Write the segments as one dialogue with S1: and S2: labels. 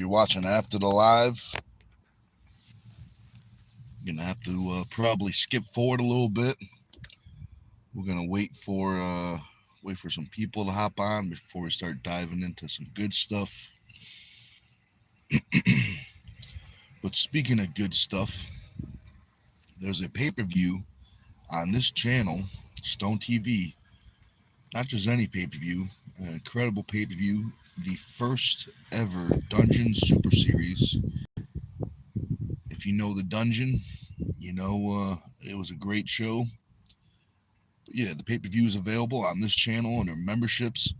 S1: you're watching after the live, you're gonna have to probably skip forward a little bit. We're gonna wait for some people to hop on before we start diving into some good stuff. But speaking of good stuff, there's a pay-per-view on this channel, Stone TV. Not just any pay-per-view, an incredible pay-per-view, the first ever Dungeon Super Series. If you know the Dungeon, you know it was a great show. But yeah, the pay-per-view is available on this channel under memberships.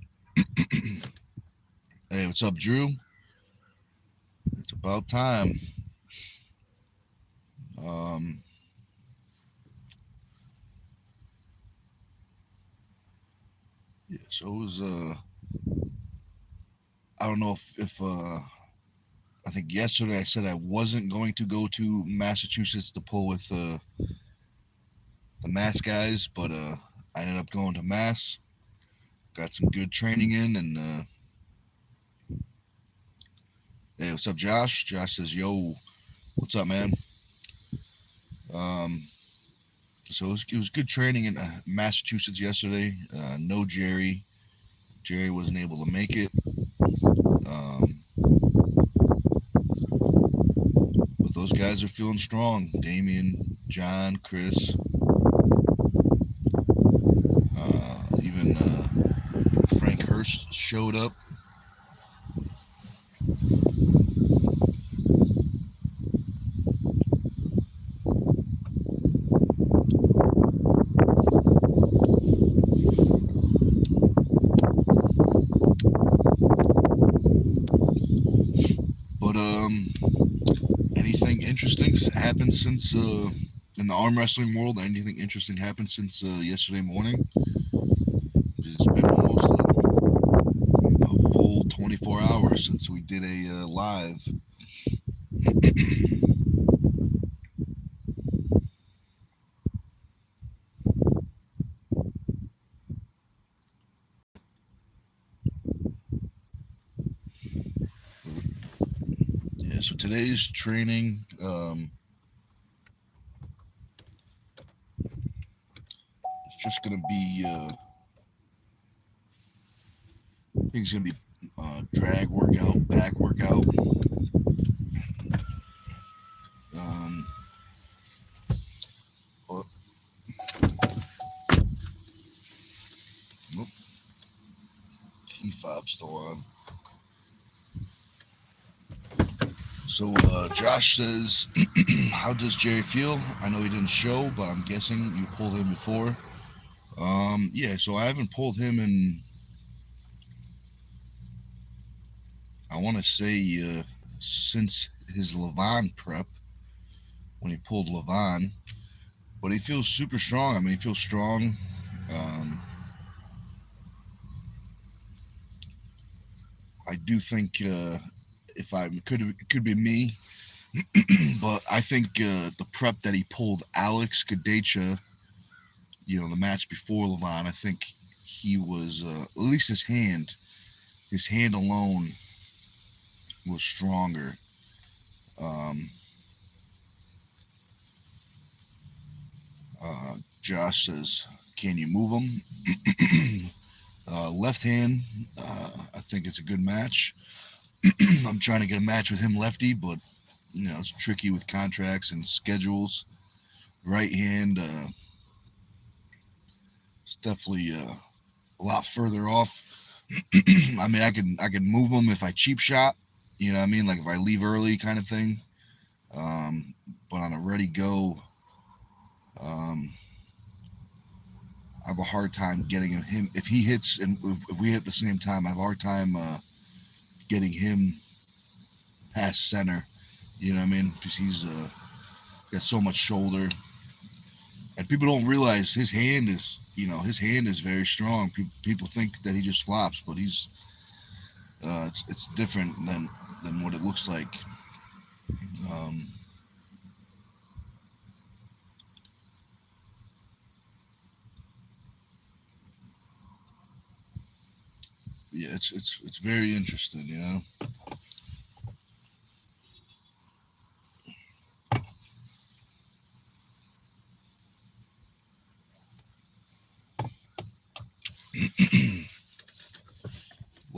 S1: Hey, what's up, Drew? It's about time. Um, yeah, so it was. I don't know if I think yesterday I said I wasn't going to go to Massachusetts to pull with the Mass guys, but I ended up going to Mass. Got some good training in, and hey, what's up, Josh? Josh says, "Yo, what's up, man?" Um, so it was good training in Massachusetts yesterday. No Jerry. Jerry wasn't able to make it. Um, but those guys are feeling strong. Damien, John, Chris, even Frank Hurst showed up. But anything interesting happened since in the arm wrestling world? Anything interesting happened since yesterday morning? It's been almost a full 24 hours since we did a live. Yeah, so today's training. It's just gonna be. I think it's gonna be drag workout, back workout. Um, oh, nope, key fob still on. So Josh says, "How does Jerry feel? I know he didn't show, but I'm guessing you pulled him before." Yeah, so I haven't pulled him in. I want to say since his Levon prep when he pulled Levon, but he feels super strong. I mean, he feels strong. Um, I do think if I could be me, but I think the prep that he pulled Alex Kadecha, the match before Levon, I think he was at least his hand alone was stronger. Um, Josh says, "Can you move him?" Left hand, I think it's a good match. I'm trying to get a match with him lefty, but it's tricky with contracts and schedules. Right hand, it's definitely a lot further off. I mean, I could move him if I cheap shot. You know what I mean? Like if I leave early, kind of thing. Um, but on a ready go, um, I have a hard time getting him. If he hits and if we hit at the same time, I have a hard time getting him past center. You know what I mean? Because he's got so much shoulder, and people don't realize his hand is very strong. People think that he just flops, but it's different than what it looks like. Um, yeah, it's very interesting.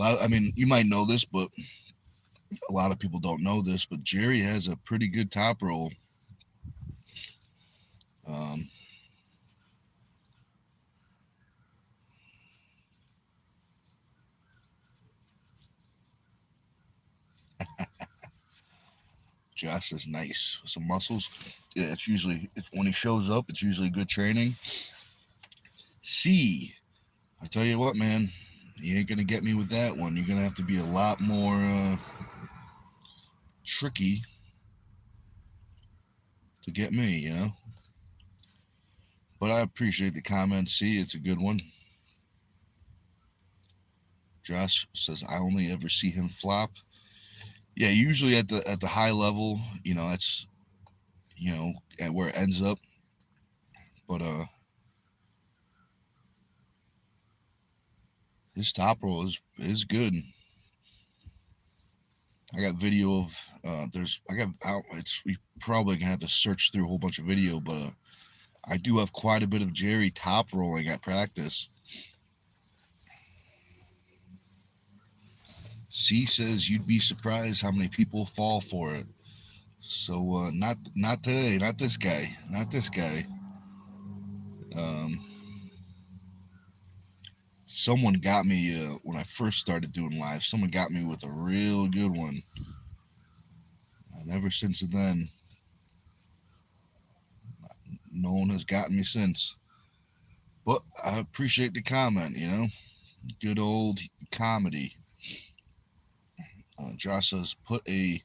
S1: I mean, you might know this, but a lot of people don't know this. But Jerry has a pretty good top roll. Um, Josh is nice with some muscles. Yeah, when he shows up, it's usually good training. C, I tell you what, man, you ain't gonna get me with that one. You're gonna have to be a lot more tricky to get me, you know. But I appreciate the comment. C, it's a good one. Josh says I only ever see him flop. Yeah, usually at the high level, that's at where it ends up. But his top roll is good. I got video of there's I got out. It's we probably gonna have to search through a whole bunch of video, but I do have quite a bit of Jerry top rolling at practice. C says you'd be surprised how many people fall for it. So not today, not this guy, not this guy. Um, Someone got me when I first started doing live. Someone got me with a real good one, and ever since then, no one has gotten me since. But I appreciate the comment. Good old comedy. Josh says put a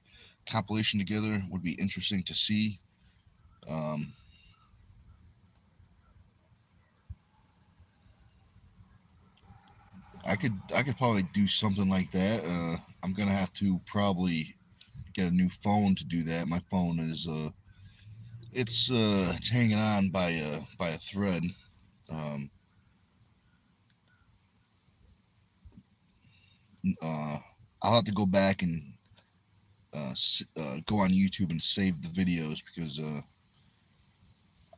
S1: compilation together would be interesting to see. Um, I could probably do something like that. I'm gonna have to probably get a new phone to do that. My phone is it's hanging on by a thread. Um, uh, I'll have to go back and go on YouTube and save the videos because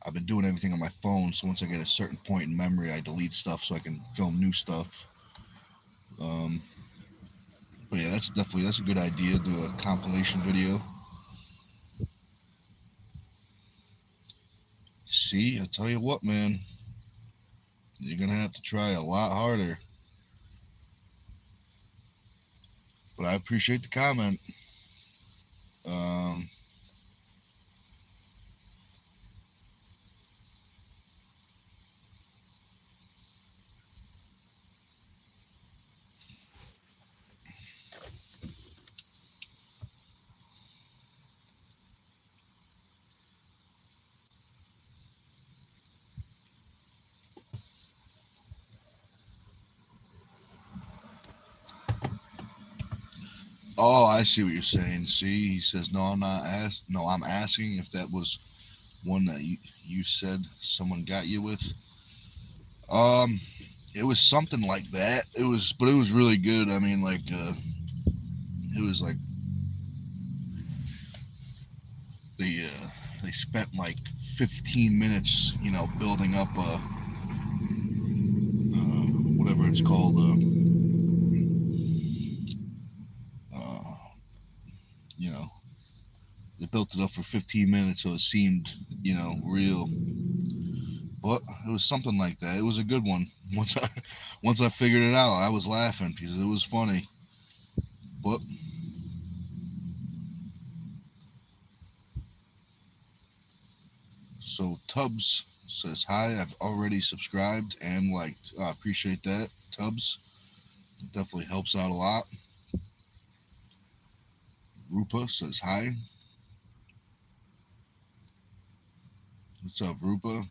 S1: I've been doing everything on my phone. So once I get a certain point in memory, I delete stuff so I can film new stuff. Um, but yeah, that's a good idea. Do a compilation video. See, I tell you what, man, you're gonna have to try a lot harder. But I appreciate the comment. Um, oh, I see what you're saying. See, he says, no, I'm not ask. No, I'm asking if that was one that you said someone got you with. Um, it was something like that. But it was really good. I mean, like, it was like they uh, they spent like 15 minutes, building up whatever it's called, uh, you know, they built it up for 15 minutes, so it seemed, real. But it was something like that. It was a good one. Once I figured it out, I was laughing because it was funny. But so Tubbs says hi. I've already subscribed and liked. I appreciate that, Tubbs. It definitely helps out a lot. Rupa says hi. What's up, Rupa?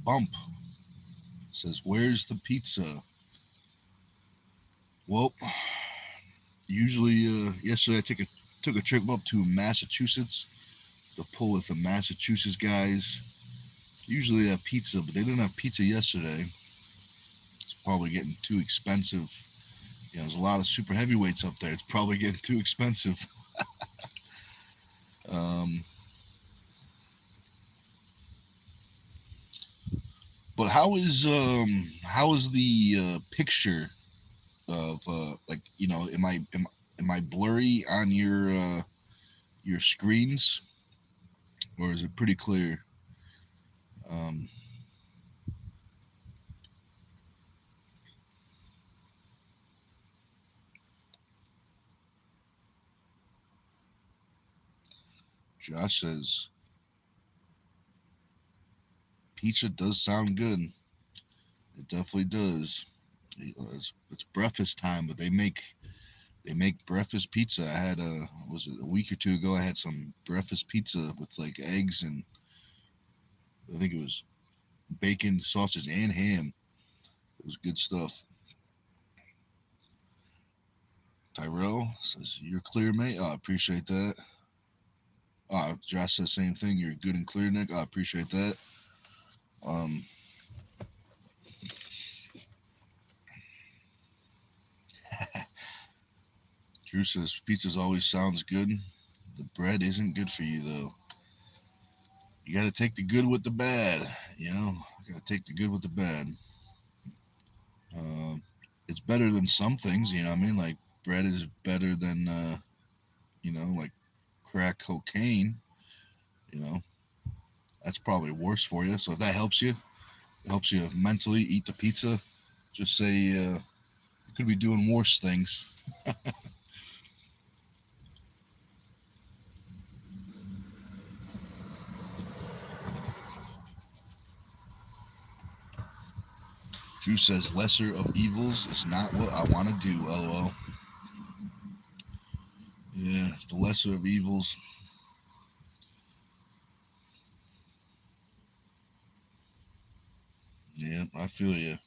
S1: Bump says, "Where's the pizza?" Well, usually yesterday I took a trip up to Massachusetts to pull with the Massachusetts guys. Usually they have pizza, but they didn't have pizza yesterday. It's probably getting too expensive. There's a lot of super heavyweights up there. It's probably getting too expensive. um, but how is the picture of like, am I blurry on your screens, or is it pretty clear? Um, Josh says pizza does sound good. It definitely does. It's breakfast time, but they make breakfast pizza. I had was it a week or two ago? I had some breakfast pizza with like eggs and I think it was bacon, sausage, and ham. It was good stuff. Tyrell says you're clear, mate. I appreciate that. Josh says same thing. You're good and clear, Nick. I appreciate that. Um, Drew says pizza's always sounds good. The bread isn't good for you though. You got to take the good with the bad. You got to take the good with the bad. Um, it's better than some things. You know what I mean? Like bread is better than like crack cocaine. You know that's probably worse for you. So if that helps you mentally eat the pizza. Just say you could be doing worse things. Drew says lesser of evils is not what I want to do. LOL. Yeah, the lesser of evils. Yeah, I feel you.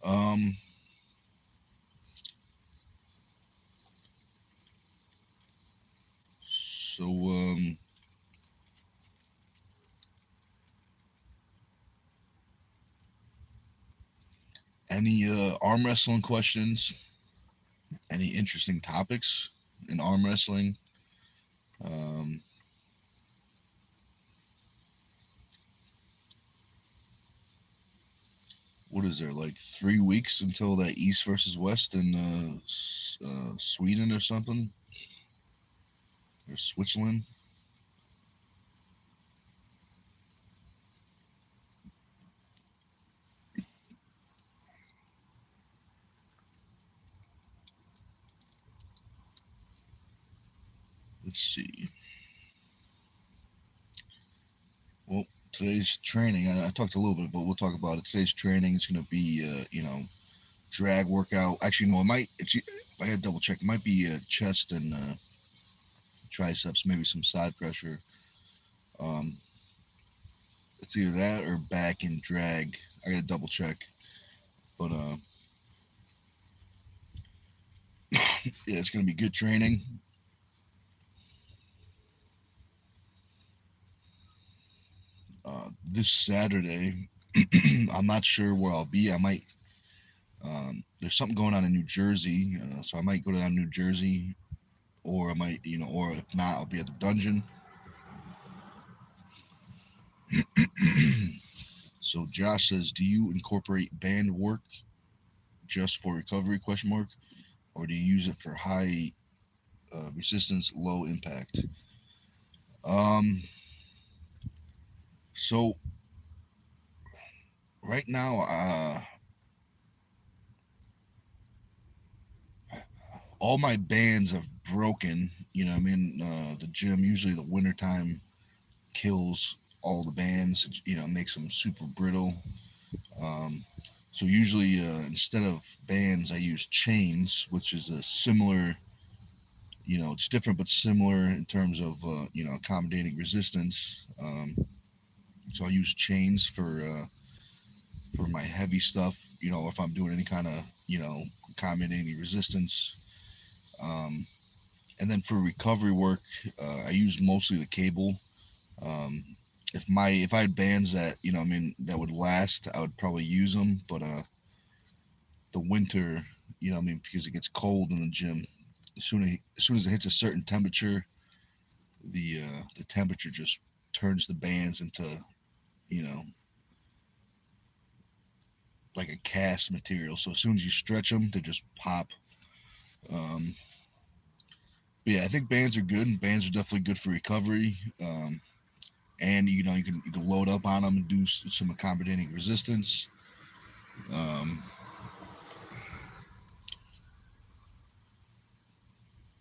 S1: Um, so any arm wrestling questions? Any interesting topics in arm wrestling? Um, what is there, like 3 weeks until that East versus West in Sweden or something, or Switzerland? Let's see. Well, today's training, I talked a little bit, but we'll talk about it. Today's training is going to be, drag workout. Actually, no, it might. I got to double check. It might be chest and triceps, maybe some side pressure. Um, it's either that or back and drag. I got to double check. But yeah, it's going to be good training. This Saturday, I'm not sure where I'll be. I might. There's something going on in New Jersey, so I might go down to New Jersey, or I might, or if not, I'll be at the dungeon. So Josh says, do you incorporate band work just for recovery? Question mark, or do you use it for high resistance, low impact? Um, so right now, all my bands have broken. I mean, the gym usually the wintertime kills all the bands. Makes them super brittle. Um, so usually, instead of bands, I use chains, which is a similar. It's different but similar in terms of accommodating resistance. So I use chains for my heavy stuff. If I'm doing any kind of accommodating resistance. Um, and then for recovery work, I use mostly the cable. Um, if I had bands that that would last, I would probably use them. But the winter, because it gets cold in the gym, as soon as it hits a certain temperature, the temperature just turns the bands into you know like a cast material. So as soon as you stretch them, they just pop. Um, but yeah, I think bands are good. Bands are definitely good for recovery. And you can load up on them and do some accommodating resistance. Um,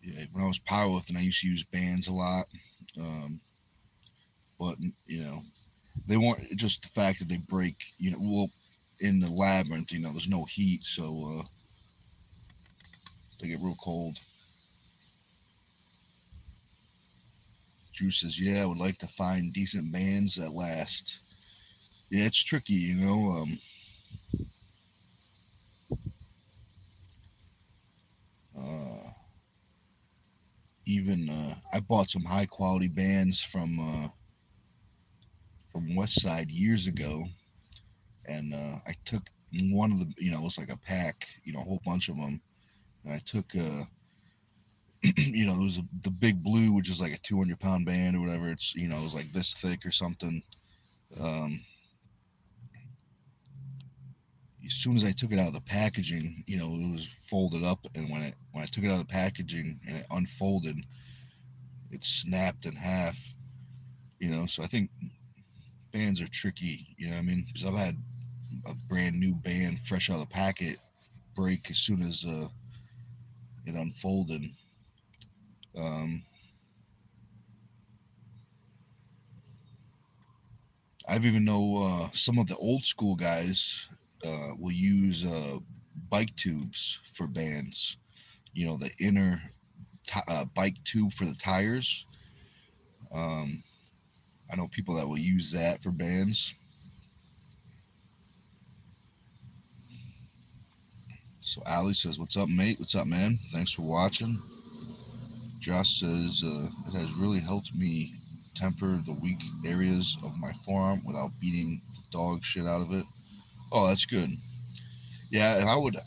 S1: yeah, when I was powerlifting, I used to use bands a lot. Um, but they weren't just the fact that they break. Well, in the labyrinth, there's no heat, so they get real cold. Drew says, "Yeah, I would like to find decent bands that last." Yeah, it's tricky, Uh, even I bought some high quality bands from West Side years ago, and I took one of the, it was like a pack, a whole bunch of them, and I took, there was the big blue, which is like a 200-pound band or whatever. It's, it was like this thick or something. Um, as soon as I took it out of the packaging, it was folded up, and when I took it out of the packaging and it unfolded, it snapped in half. So I think bands are tricky. You know what I mean? Because I've had a brand new band fresh out of the packet break as soon as it unfolded. Um, I've even know some of the old school guys will use bike tubes for bands. The inner bike tube for the tires. Um, I know people that will use that for bands. So Ali says, "What's up, mate? What's up, man? Thanks for watching." Josh says, "It has really helped me temper the weak areas of my forearm without beating the dog shit out of it." Oh, that's good. Yeah, and I would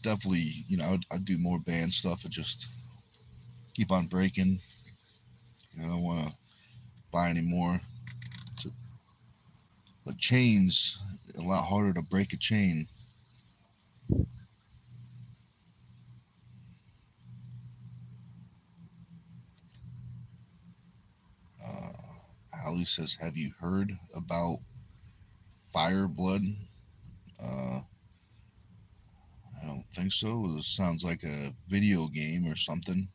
S1: definitely, I'd do more band stuff and just keep on breaking. I don't want to buy any more. But chains, a lot harder to break a chain. Uh, Ali says, "Have you heard about Fire Blood?" Uh, I don't think so. This sounds like a video game or something.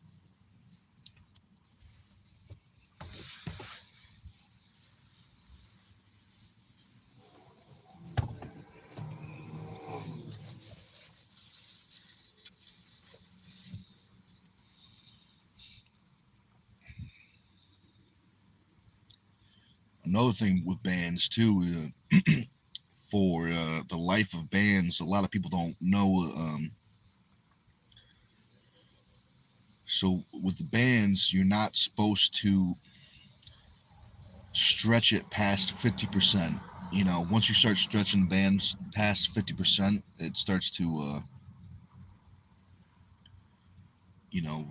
S1: Another thing with bands too, for the life of bands, a lot of people don't know. So with the bands, you're not supposed to stretch it past 50%. Once you start stretching bands past 50%, it starts to,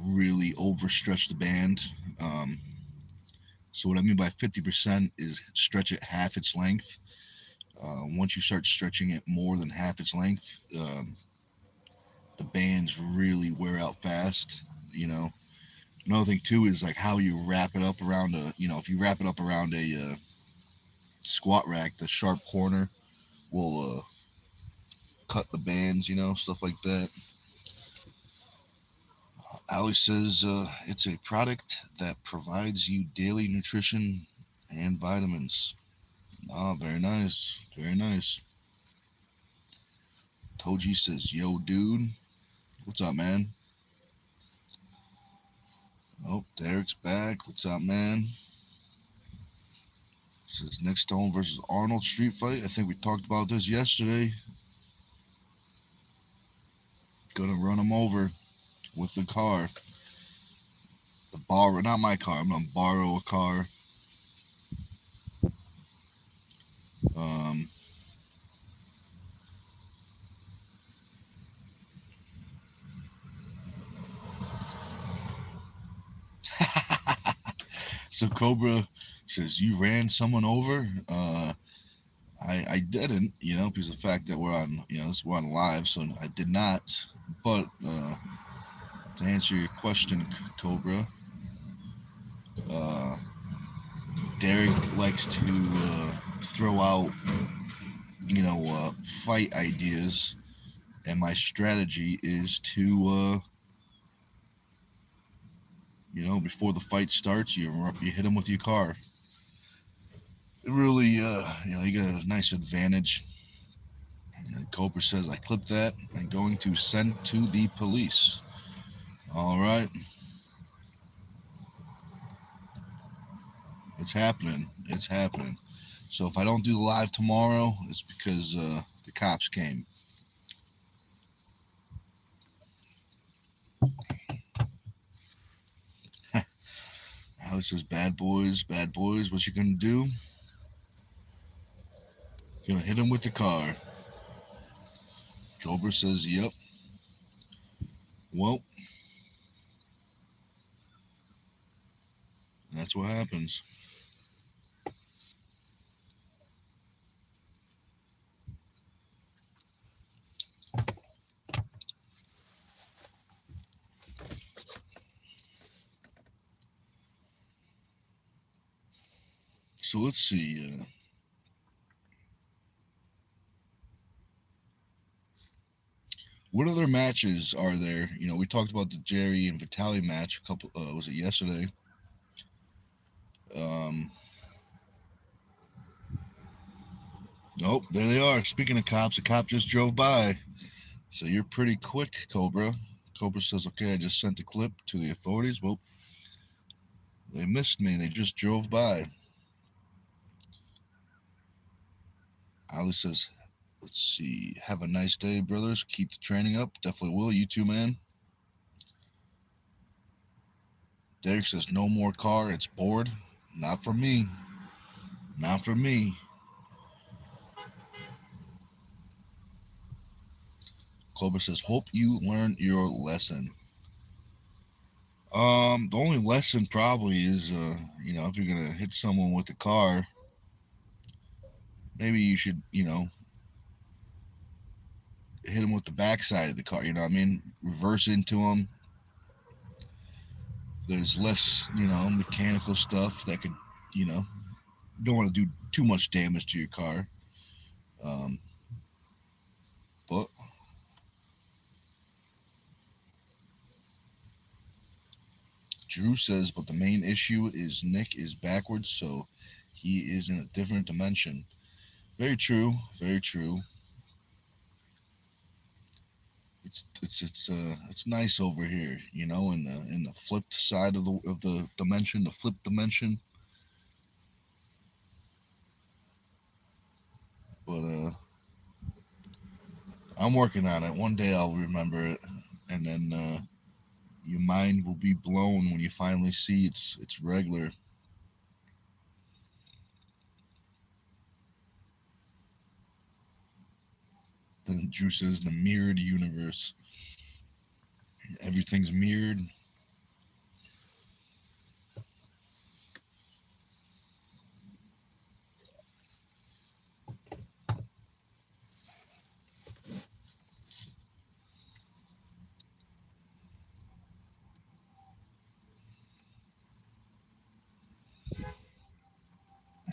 S1: really overstretch the band. So what I mean by 50% is stretch it half its length. Once you start stretching it more than half its length, the bands really wear out fast. You know, Another thing too is like how you wrap it up around if you wrap it up around a squat rack, the sharp corner will cut the bands, stuff like that. Ali says it's a product that provides you daily nutrition and vitamins. Oh, very nice. Very nice. Toji says, "Yo, dude. What's up, man?" Oh, Derek's back. What's up, man? This is Nic Stone versus Arnold street fight. I think we talked about this yesterday. Gonna run him over with the car. Not my car. I'm gonna borrow a car. Um, so Cobra says, "You ran someone over." I didn't, because of the fact that we're on live, so I did not. But to answer your question, Cobra, uh, Derek likes to throw out, fight ideas, and my strategy is to, before the fight starts, you hit him with your car. It really, you get a nice advantage. And Cobra says, I clipped that and going to send to the police. All right. It's happening. It's happening. So if I don't do the live tomorrow, it's because the cops came. Alex says, bad boys, what you gonna do? Gonna hit him with the car. Cobra says, yep. Well, that's what happens. So let's see. What other matches are there? We talked about the Jerry and Vitaly match a couple. Was it yesterday? Um, Nope, there they are. Speaking of cops, a cop just drove by. So you're pretty quick, Cobra. Cobra says, okay, I just sent the clip to the authorities. Well, they missed me. They just drove by. Ali says, let's see. Have a nice day, brothers. Keep the training up. Definitely will. You too, man. Derek says, no more car. It's bored. Not for me. Not for me. Cobra says, hope you learn your lesson. The only lesson probably is, if you're gonna hit someone with a car, maybe you should, hit them with the backside of the car. You know what I mean? Reverse into them. There's less, mechanical stuff that could, you know, don't want to do too much damage to your car. Um, but Drew says, but the main issue is Nick is backwards, so he is in a different dimension. Very true. Very true. It's nice over here, in the flipped side of the dimension, the flipped dimension. But I'm working on it. One day I'll remember it, and then your mind will be blown when you finally see it's regular. Then Drew says the mirrored universe. Everything's mirrored.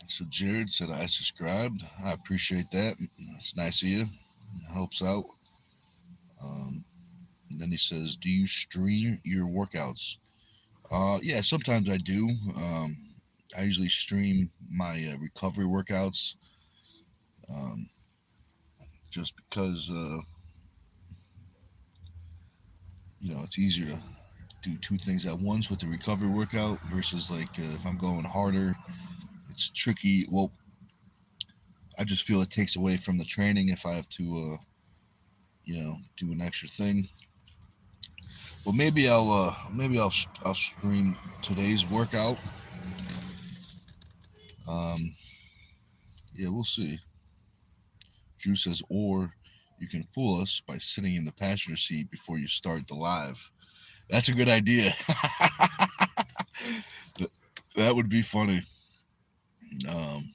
S1: So Jared said I subscribed. I appreciate that. It's nice of you. It helps out. And then he says, "Do you stream your workouts?" Yeah, sometimes I do. I usually stream my recovery workouts, um, just because it's easier to do two things at once with the recovery workout versus like if I'm going harder, it's tricky. Well, I just feel it takes away from the training if I have to, do an extra thing. Well, maybe I'll stream today's workout. Um, yeah, we'll see. Drew says, or you can fool us by sitting in the passenger seat before you start the live. That's a good idea. That would be funny. Um,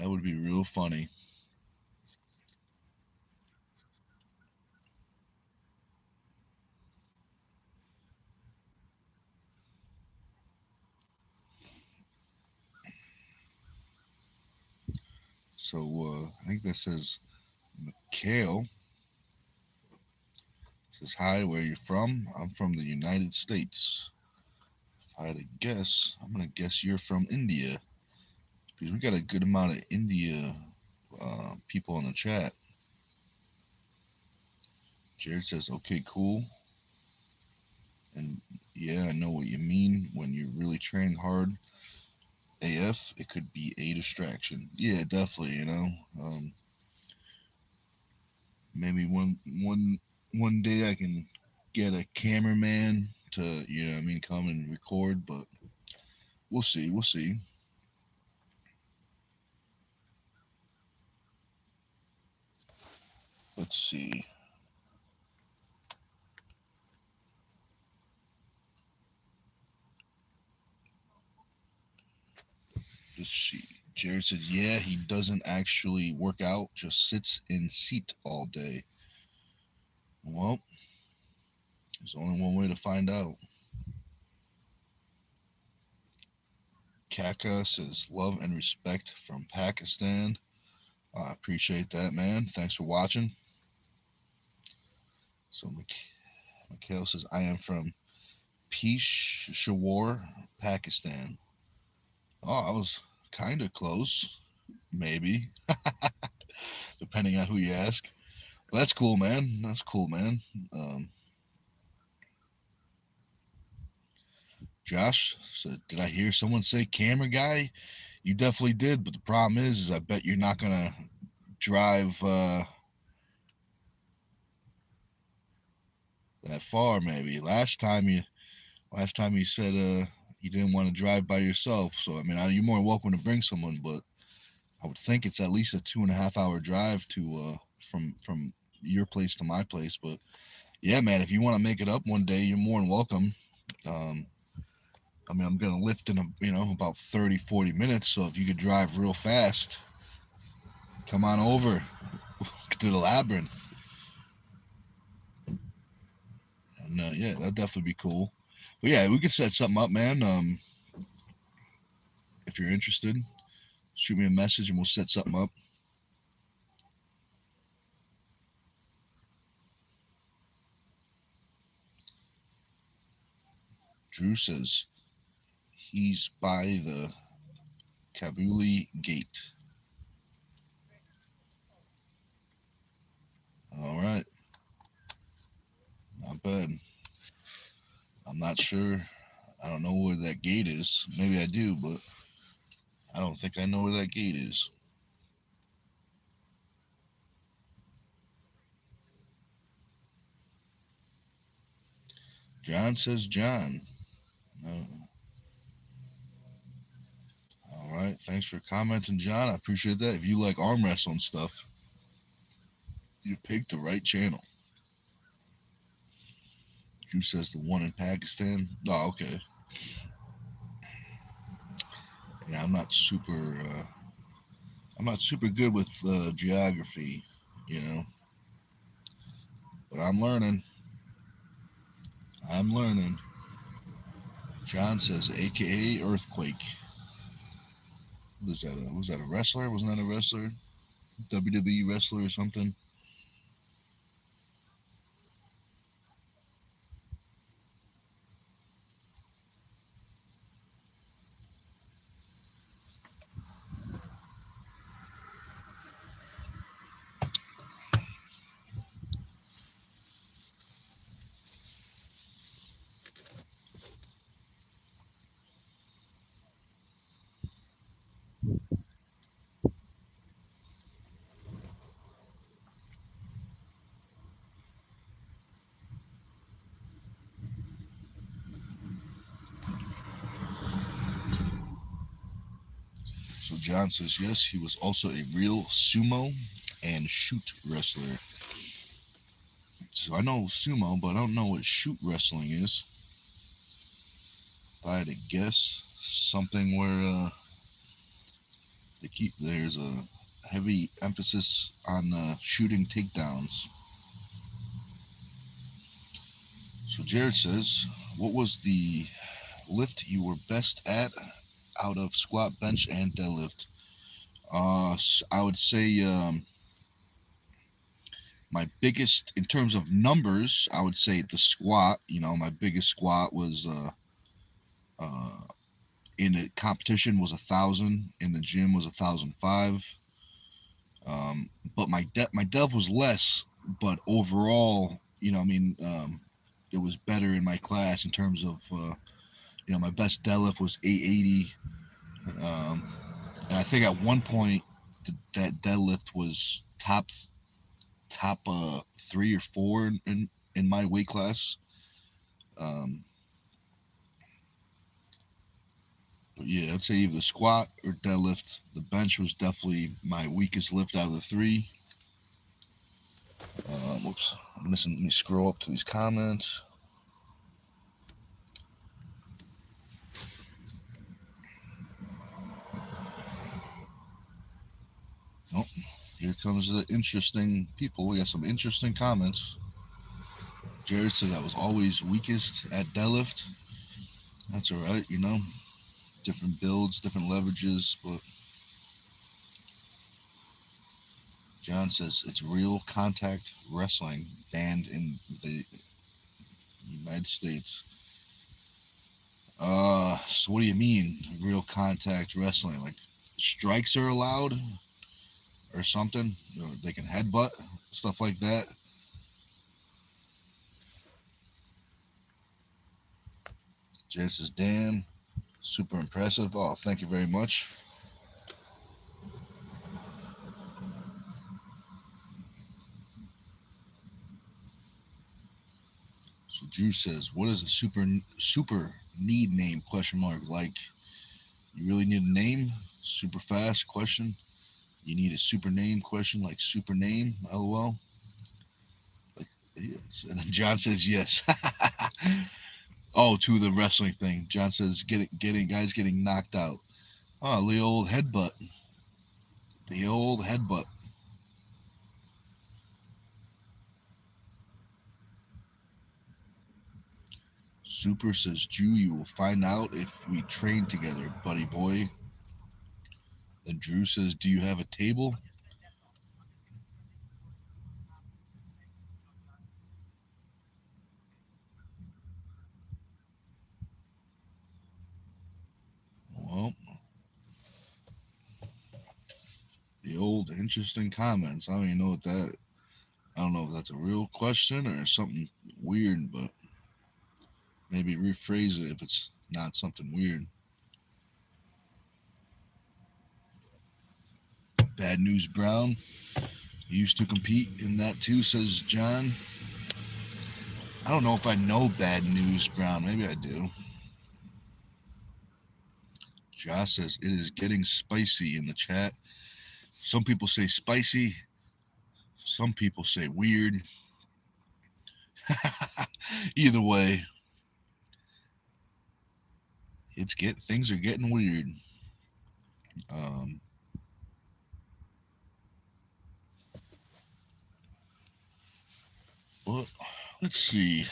S1: That would be real funny. So I think that says Kale says, hi, where are you from? I'm from the United States. If I had to guess, I'm going to guess you're from India. Because we got a good amount of India people in the chat. Jared says, okay, cool. And yeah, I know what you mean. When you're really training hard AF, it could be a distraction. Yeah, definitely, you know. Maybe one day I can get a cameraman to, you know what I mean, come and record, but we'll see. We'll see. Let's see. Let's see. Jared says, yeah, he doesn't actually work out, just sits in seat all day. Well, there's only one way to find out. Kaka says, love and respect from Pakistan. I appreciate that, man. Thanks for watching. So, Mikhail says, I am from Peshawar, Pakistan. Oh, I was kind of close. Maybe. Depending on who you ask. Well, that's cool, man. That's cool, man. Josh said, did I hear someone say camera guy? You definitely did, but the problem is I bet you're not going to drive that far, maybe. Last time you said you didn't want to drive by yourself. So, I mean, you're more welcome to bring someone, but I would think it's at least a 2.5 hour drive to from your place to my place. But yeah, man, if you want to make it up one day, you're more than welcome. I mean, I'm gonna lift in about 30, 40 minutes. So if you could drive real fast, come on over to the labyrinth. And yeah, that'd definitely be cool. But yeah, we could set something up, man. If you're interested, shoot me a message and we'll set something up. Drew says he's by the Kabuli gate. All right. Not bad. I'm not sure. I don't know where that gate is. Maybe I do, but I don't think I know where that gate is. John says John. All right. Thanks for commenting, John. I appreciate that. If you like arm wrestling stuff, you picked the right channel. Drew says the one in Pakistan. Oh, okay. Yeah, I'm not super good with geography, you know. But I'm learning. John says, AKA Earthquake. Was that a wrestler? Wasn't that a wrestler? WWE wrestler or something? So John says, yes, he was also a real sumo and shoot wrestler. So I know sumo, but I don't know what shoot wrestling is. If I had to guess, something where There's a heavy emphasis on shooting takedowns. So Jared says, what was the lift you were best at out of squat, bench, and deadlift? I would say my biggest, in terms of numbers, I would say the squat. My biggest squat was uh, in a competition was 1,000. In the gym was 1,005. But my dev was less, but overall, it was better in my class in terms of my best deadlift was 880. Um, and I think at one point that deadlift was top 3 or 4 in my weight class. Um, but yeah, I'd say either the squat or deadlift. The bench was definitely my weakest lift out of the three. Whoops, I'm missing. Let me scroll up to these comments. Oh, here comes the interesting people. We got some interesting comments. Jared says I was always weakest at deadlift. That's all right, different builds, different leverages, but John says it's real contact wrestling banned in the United States. So what do you mean real contact wrestling? Like strikes are allowed or something? Or they can headbutt, stuff like that. Jared says, damn, super impressive. Oh, thank you very much. So Drew says, what is a super need name? Question mark. Like, you really need a name? Super fast? Question. You need a super name? Question. Like super name? LOL. Like, yes. And then John says yes. Oh, to the wrestling thing. John says getting guys getting knocked out. Oh, the old headbutt. The old headbutt. Super says, Drew, you will find out if we train together, buddy boy. Then Drew says, do you have a table? Well, the old interesting comments. I don't even know what that. I don't know if that's a real question or something weird, but maybe rephrase it if it's not something weird. Bad News Brown used to compete in that too, says John. I don't know if I know Bad News Brown. Maybe I do. Josh says it is getting spicy in the chat. Some people say spicy. Some people say weird. Either way, things are getting weird. Um, but let's see.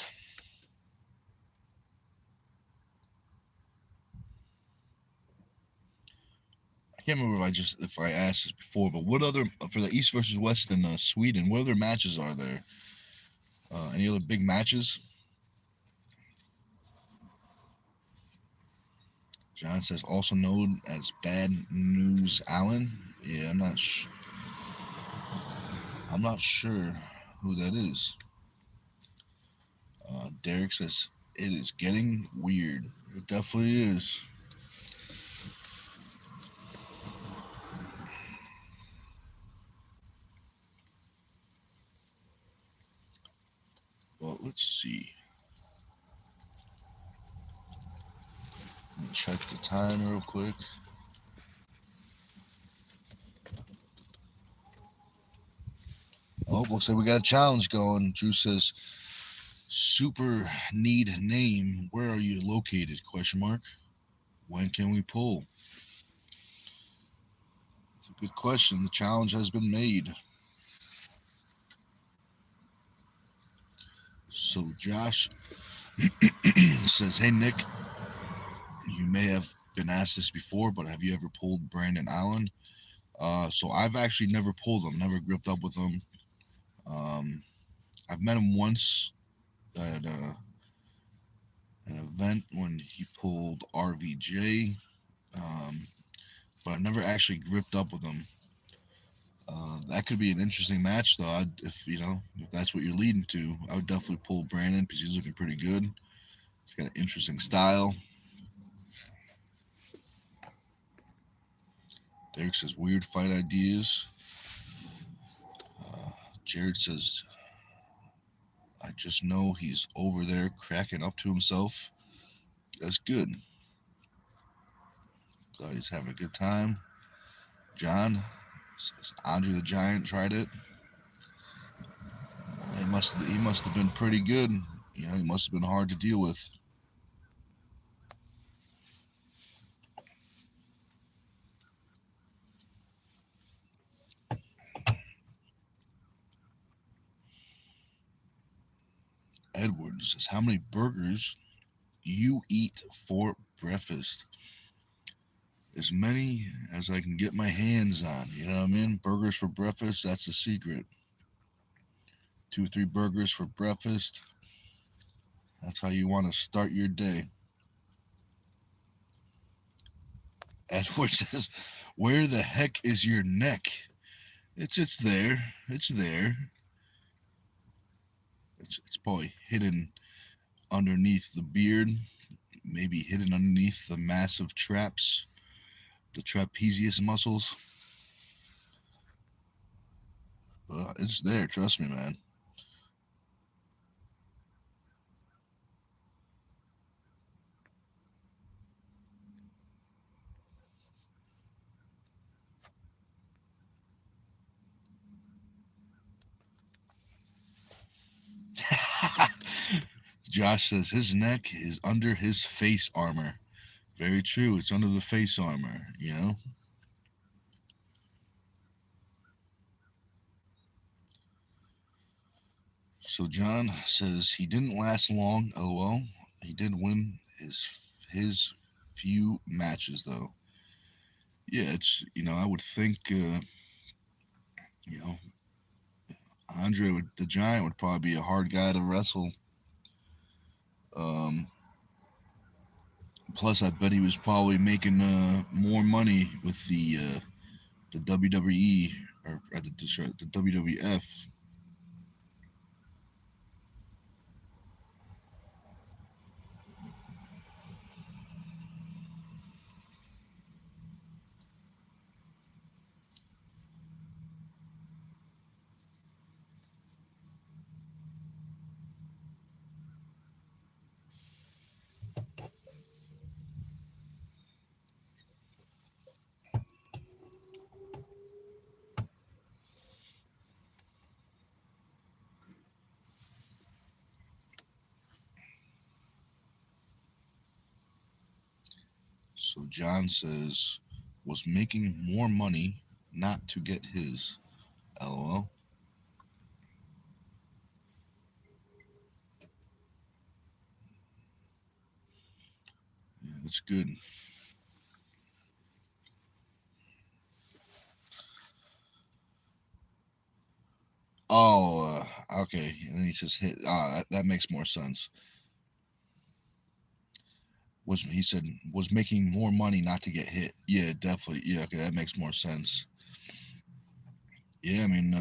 S1: I can't remember if I asked this before, but what other for the East versus West in Sweden? What other matches are there? Any other big matches? John says also known as Bad News Allen. Yeah, I'm not sure who that is. Derek says it is getting weird. It definitely is. Well, let's see. Let me check the time real quick. Oh, looks like we got a challenge going. Drew says, super need name. Where are you located? Question mark. When can we pull? It's a good question. The challenge has been made. So Josh says, "Hey Nick, you may have been asked this before, but have you ever pulled Brandon Allen?" So I've actually never pulled him, never gripped up with him. Um, I've met him once at an event when he pulled RVJ, um, but I've never actually gripped up with him. That could be an interesting match, though. If that's what you're leading to, I would definitely pull Brandon because he's looking pretty good. He's got an interesting style. Derek says weird fight ideas. Jared says, I just know he's over there cracking up to himself. That's good. Glad he's having a good time. John says Andre the Giant tried it. He must have been pretty good. He must have been hard to deal with. Edward says, how many burgers you eat for breakfast? As many as I can get my hands on. You know what I mean? Burgers for breakfast, that's the secret. 2 or 3 burgers for breakfast. That's how you want to start your day. Edward says, where the heck is your neck? It's there. It's there. It's probably hidden underneath the beard, maybe hidden underneath the massive traps, the trapezius muscles. It's there, trust me, man. Josh says his neck is under his face armor. Very true. It's under the face armor. So John says he didn't last long. LOL. He did win his few matches though. Yeah, I would think you know the Giant would probably be a hard guy to wrestle. Um, Plus, I bet he was probably making more money with the WWE or the WWF. So John says was making more money not to get his. LOL. Yeah, that's good. Oh, okay. And then he says hit. That makes more sense. He said was making more money not to get hit. Yeah, definitely. Yeah, okay, that makes more sense. Yeah, I mean,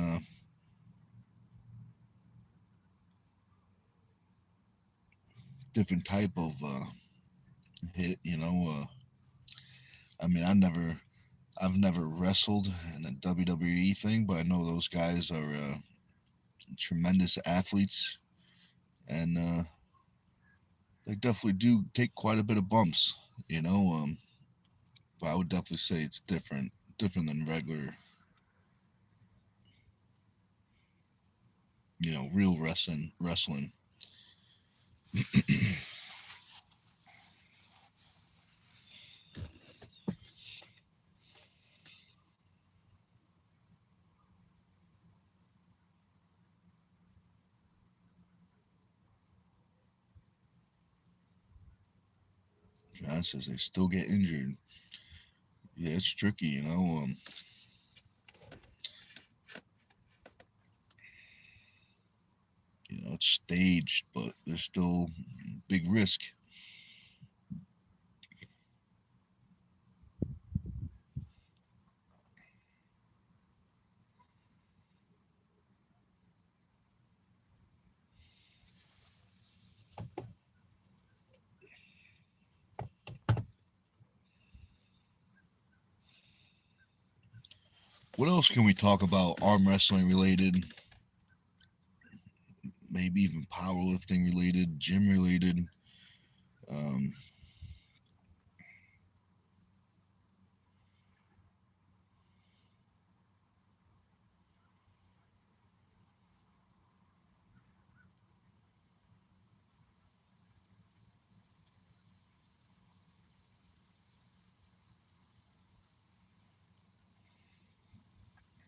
S1: different type of hit. I mean, I've never wrestled in a WWE thing, but I know those guys are tremendous athletes, and they definitely do take quite a bit of bumps. You know, but I would definitely say it's different than regular, real wrestling. John says they still get injured. Yeah, it's tricky, you know. It's staged, but there's still big risk. What else can we talk about arm wrestling related? Maybe even powerlifting related, gym related. Um,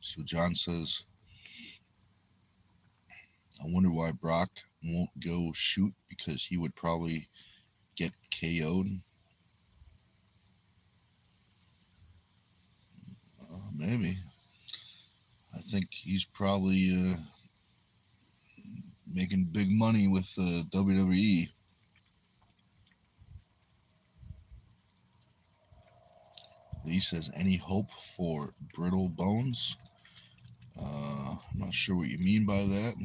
S1: so John says, I wonder why Brock won't go shoot because he would probably get KO'd. Maybe. I think he's probably making big money with WWE. Lee says, any hope for brittle bones? I'm not sure what you mean by that.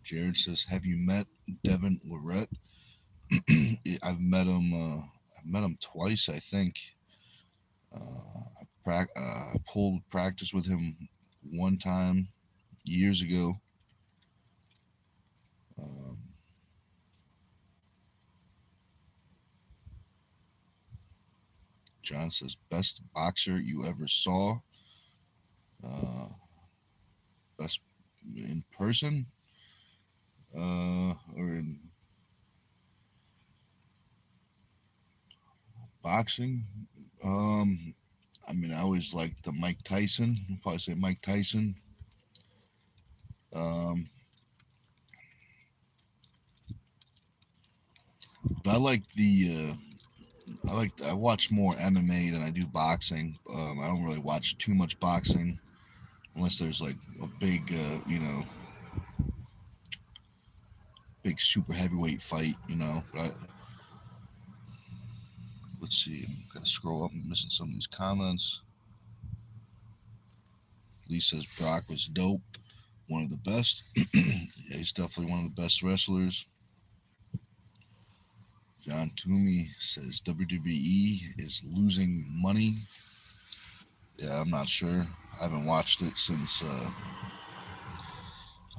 S1: Jared says, have you met Devin Lorette? I've met him twice, I think. I pulled practice with him one time years ago. Um, John says, best boxer you ever saw? Uh, best in person? Or in boxing? Um, I mean, I always liked the Mike Tyson. I'd probably say Mike Tyson. Um, but I watch more MMA than I do boxing. I don't really watch too much boxing unless there's like a big, big super heavyweight fight, But let's see, I'm gonna scroll up. I'm missing some of these comments. Lee says Brock was dope, one of the best. Yeah, he's definitely one of the best wrestlers. John Toomey says WWE is losing money. Yeah, I'm not sure. I haven't watched it since I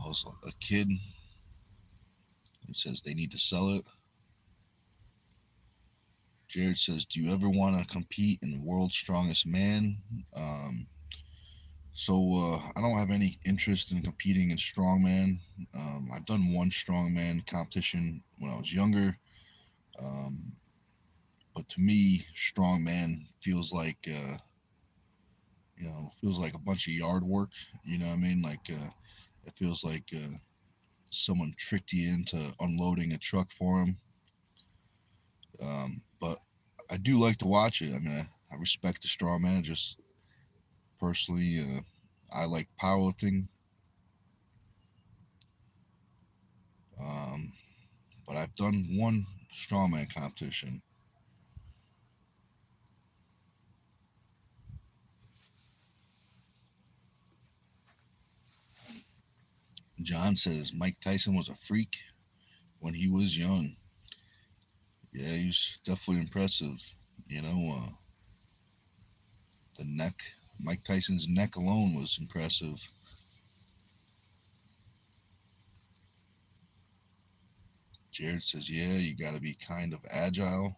S1: was a kid. He says they need to sell it. Jared says, do you ever want to compete in World's Strongest Man? Um, I don't have any interest in competing in strongman. I've done one strongman competition when I was younger. Um, but to me, strongman feels like a bunch of yard work. You know what I mean? It feels like someone tricked you into unloading a truck for them. But I do like to watch it. I mean, I respect the strongman. Just personally, I like powerlifting. Um, but I've done one strongman competition. John says Mike Tyson was a freak when he was young. Yeah, he's definitely impressive. You know, the neck, Mike Tyson's neck alone was impressive. Jared says, yeah, you got to be kind of agile.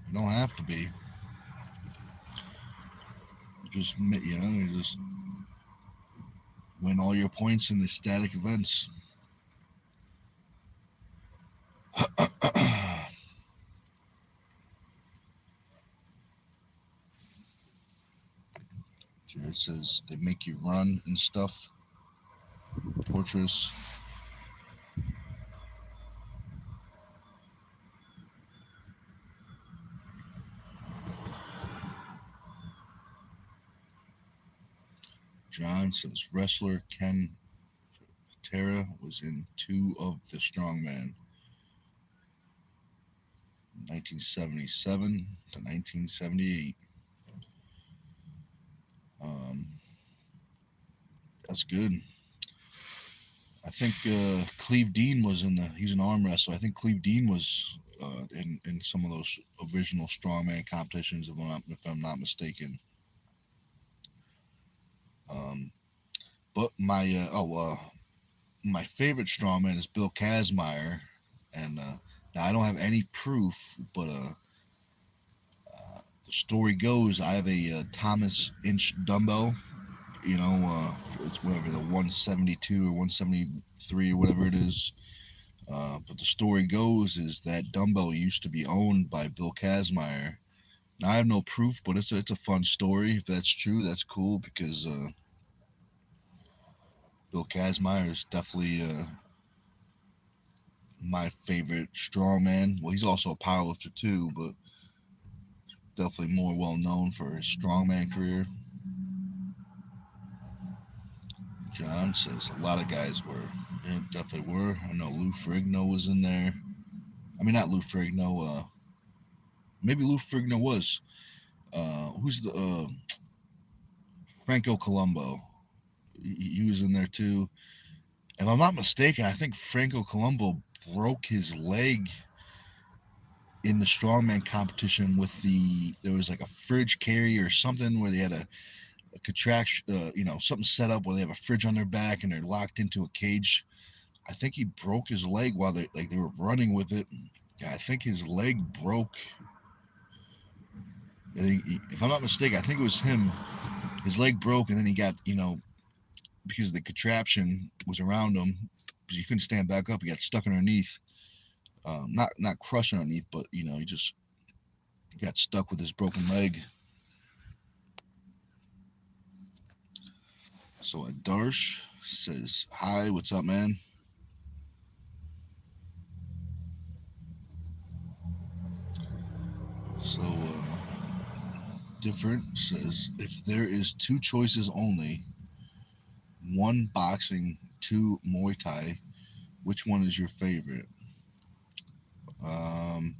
S1: You don't have to be. You just win all your points in the static events. Jared says they make you run and stuff. Fortress. John says wrestler Ken Patera was in 2 of the Strongman, 1977 to 1978. Um, that's good. I think Cleve Dean was in the. He's an arm wrestler. I think Cleve Dean was in some of those original strongman competitions, if I'm not mistaken. Um, but my favorite strongman is Bill Kazmaier, and now I don't have any proof, but the story goes I have a Thomas inch dumbbell. It's whatever the 172 or 173 or whatever it is. But the story goes is that dumbbell used to be owned by Bill Kazmaier. Now I have no proof, but it's a fun story. If that's true, that's cool because Bill Kazmaier is definitely my favorite strongman. Well, he's also a powerlifter too, but definitely more well known for his strongman career. John says a lot of guys were. Yeah, definitely were. I know Lou Ferrigno was in there. I mean, not Lou Ferrigno. Maybe Lou Ferrigno was. Who's the Franco Colombo? He was in there too. If I'm not mistaken, I think Franco Colombo broke his leg in the strongman competition with there was like a fridge carry or something where they had a contraction, something set up where they have a fridge on their back and they're locked into a cage. I think he broke his leg while they were running with it. Yeah, I think his leg broke. If I'm not mistaken, I think it was him. His leg broke and then he got because the contraption was around him because he couldn't stand back up. He got stuck underneath. Not crushed underneath, but he just got stuck with his broken leg. So Darsh says, "Hi, what's up, man?" So Different says, "If there is 2 choices only, 1 boxing, 2 Muay Thai, which one is your favorite?" Um,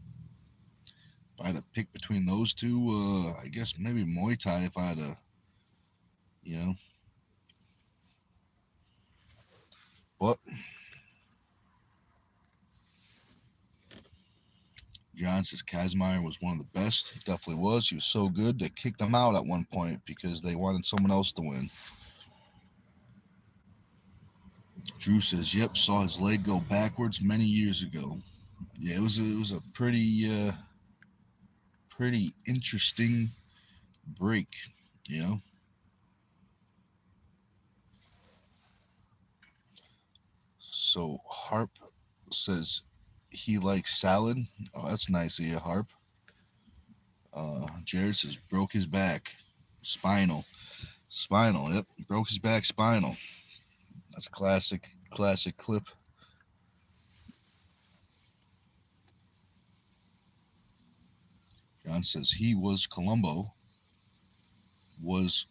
S1: if I had to pick between those two, I guess maybe Muay Thai. If I had to, you know, but John says Kazmaier was one of the best. He definitely was. He was so good they kicked him out at one point because they wanted someone else to win. Drew says, "Yep, saw his leg go backwards many years ago." Yeah, it was a pretty interesting break, you know. So Harp says he likes salad. Oh, that's nice of you, Harp. Jared says broke his back, spinal. Yep, broke his back, spinal. That's a classic clip. John says he was Colombo, was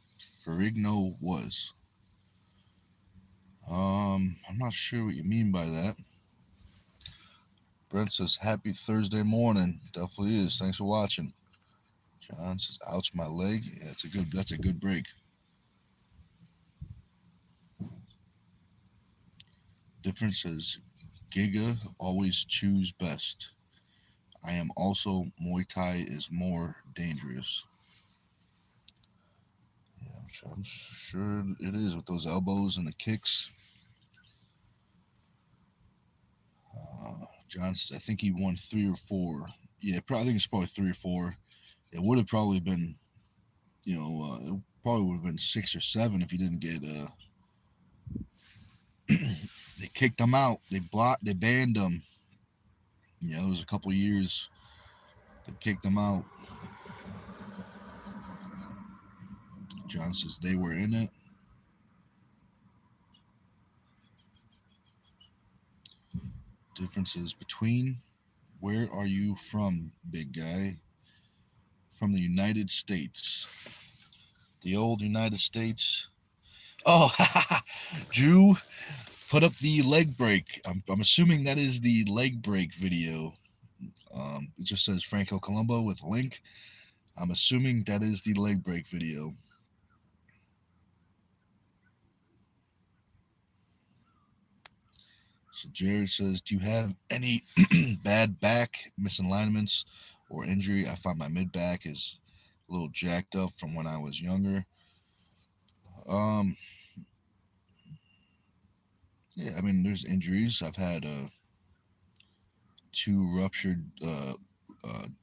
S1: Ferrigno was. I'm not sure what you mean by that. Brent says happy Thursday morning. Definitely is. Thanks for watching. John says, "Ouch, my leg." Yeah, that's a good break. Difference says Giga always choose best. I am also Muay Thai is more dangerous. Yeah, I'm sure it is with those elbows and the kicks. John says, I think he won 3 or 4. Yeah, I think it's probably 3 or 4. It would have probably been, it probably would have been 6 or 7 if he didn't get. They kicked him out. They banned him. It was a couple years. They kicked him out. John says they were in it. Differences between. Where are you from, big guy? From the United States. The old United States. Oh, Drew put up the leg break. I'm assuming that is the leg break video. It just says Franco Colombo with a link. I'm assuming that is the leg break video. So Jared says, do you have any bad back misalignments or injury? I find my mid back is a little jacked up from when I was younger. Um, yeah, I mean, there's injuries. I've had 2 ruptured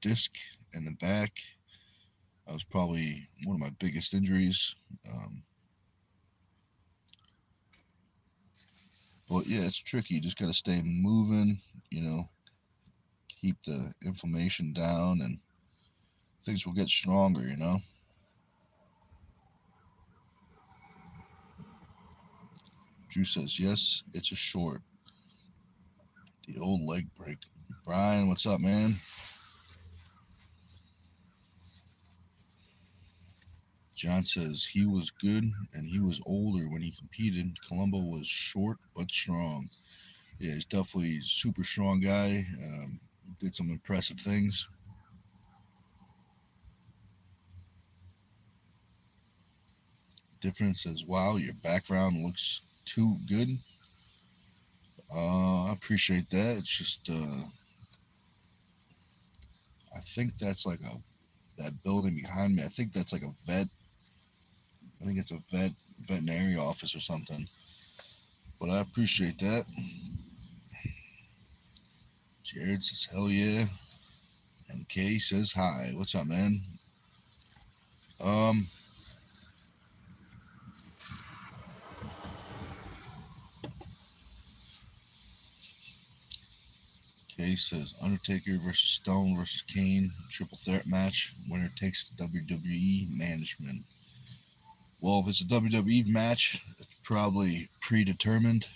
S1: disc in the back. That was probably one of my biggest injuries. But yeah, it's tricky. You just got to stay moving, keep the inflammation down, and things will get stronger. Drew says, yes, it's a short. The old leg break. Brian, what's up, man? John says, he was good and he was older when he competed. Colombo was short but strong. Yeah, he's definitely a super strong guy. Did some impressive things. Difference says, wow, your background looks too good. I appreciate that. It's just, I think that's like that building behind me. I think that's like a vet. I think it's a veterinary office or something. But I appreciate that. Jared says, hell yeah. And Kay says, hi. What's up, man? Kay says, Undertaker versus Stone versus Kane, triple threat match. Winner takes the WWE management. Well, if it's a WWE match, it's probably predetermined.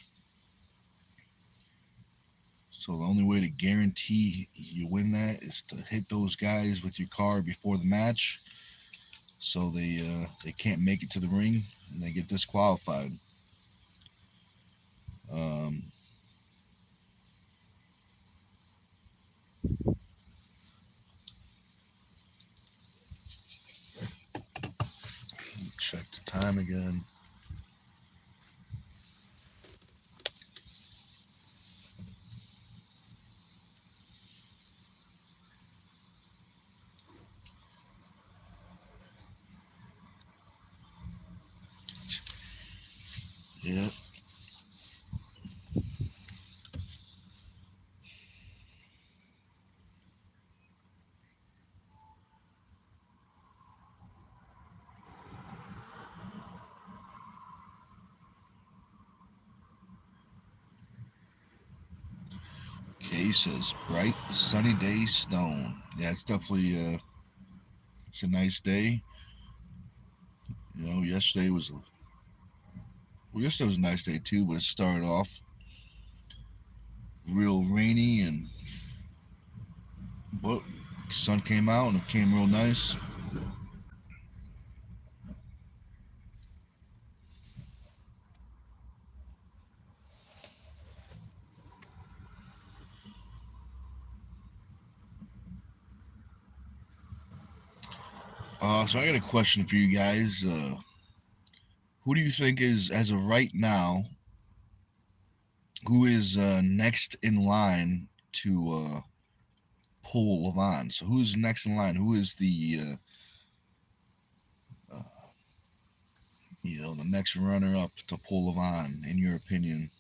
S1: So the only way to guarantee you win that is to hit those guys with your car before the match, so they can't make it to the ring and they get disqualified. Check the time again. Yeah. Kay says, bright sunny day, Stone. Yeah, it's definitely it's a nice day. Yesterday was a nice day too, but it started off real rainy, but sun came out and it came real nice. So I got a question for you guys. Who do you think is, as of right now, who is next in line to pull Levon? So who's next in line? Who is the next runner up to pull Levon, in your opinion?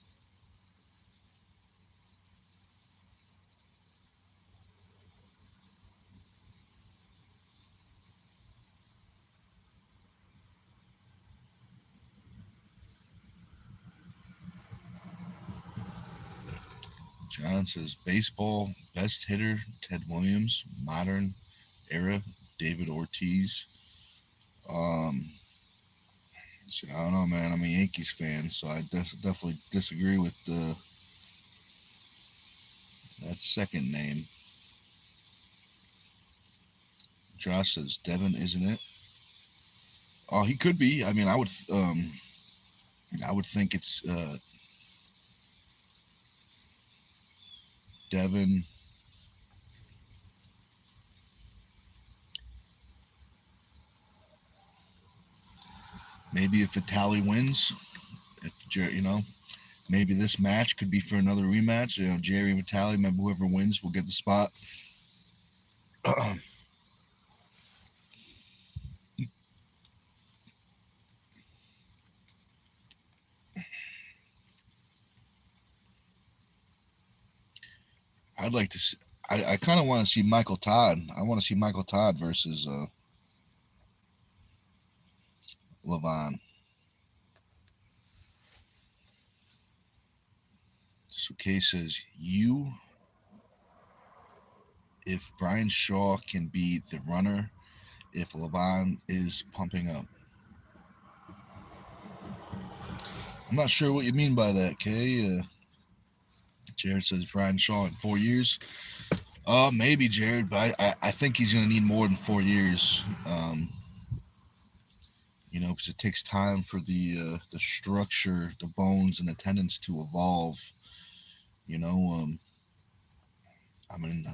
S1: John says baseball best hitter Ted Williams, modern era David Ortiz. See, I don't know, man. I'm a Yankees fan, so I definitely disagree with That second name. Josh says Devin, isn't it? Oh, he could be. I mean, I would think it's Devin. Maybe if Vitali wins, if maybe this match could be for another rematch. Jerry Vitali, maybe whoever wins will get the spot. I'd like to see. I kind of want to see Michael Todd. I want to see Michael Todd versus Levon. So Kay says, if Brian Shaw can be the runner, if Levon is pumping up. I'm not sure what you mean by that, Kay. Jared says Brian Shaw in 4 years. Maybe Jared, but I think he's going to need more than 4 years. Because it takes time for the structure, the bones, and the tendons to evolve. I mean,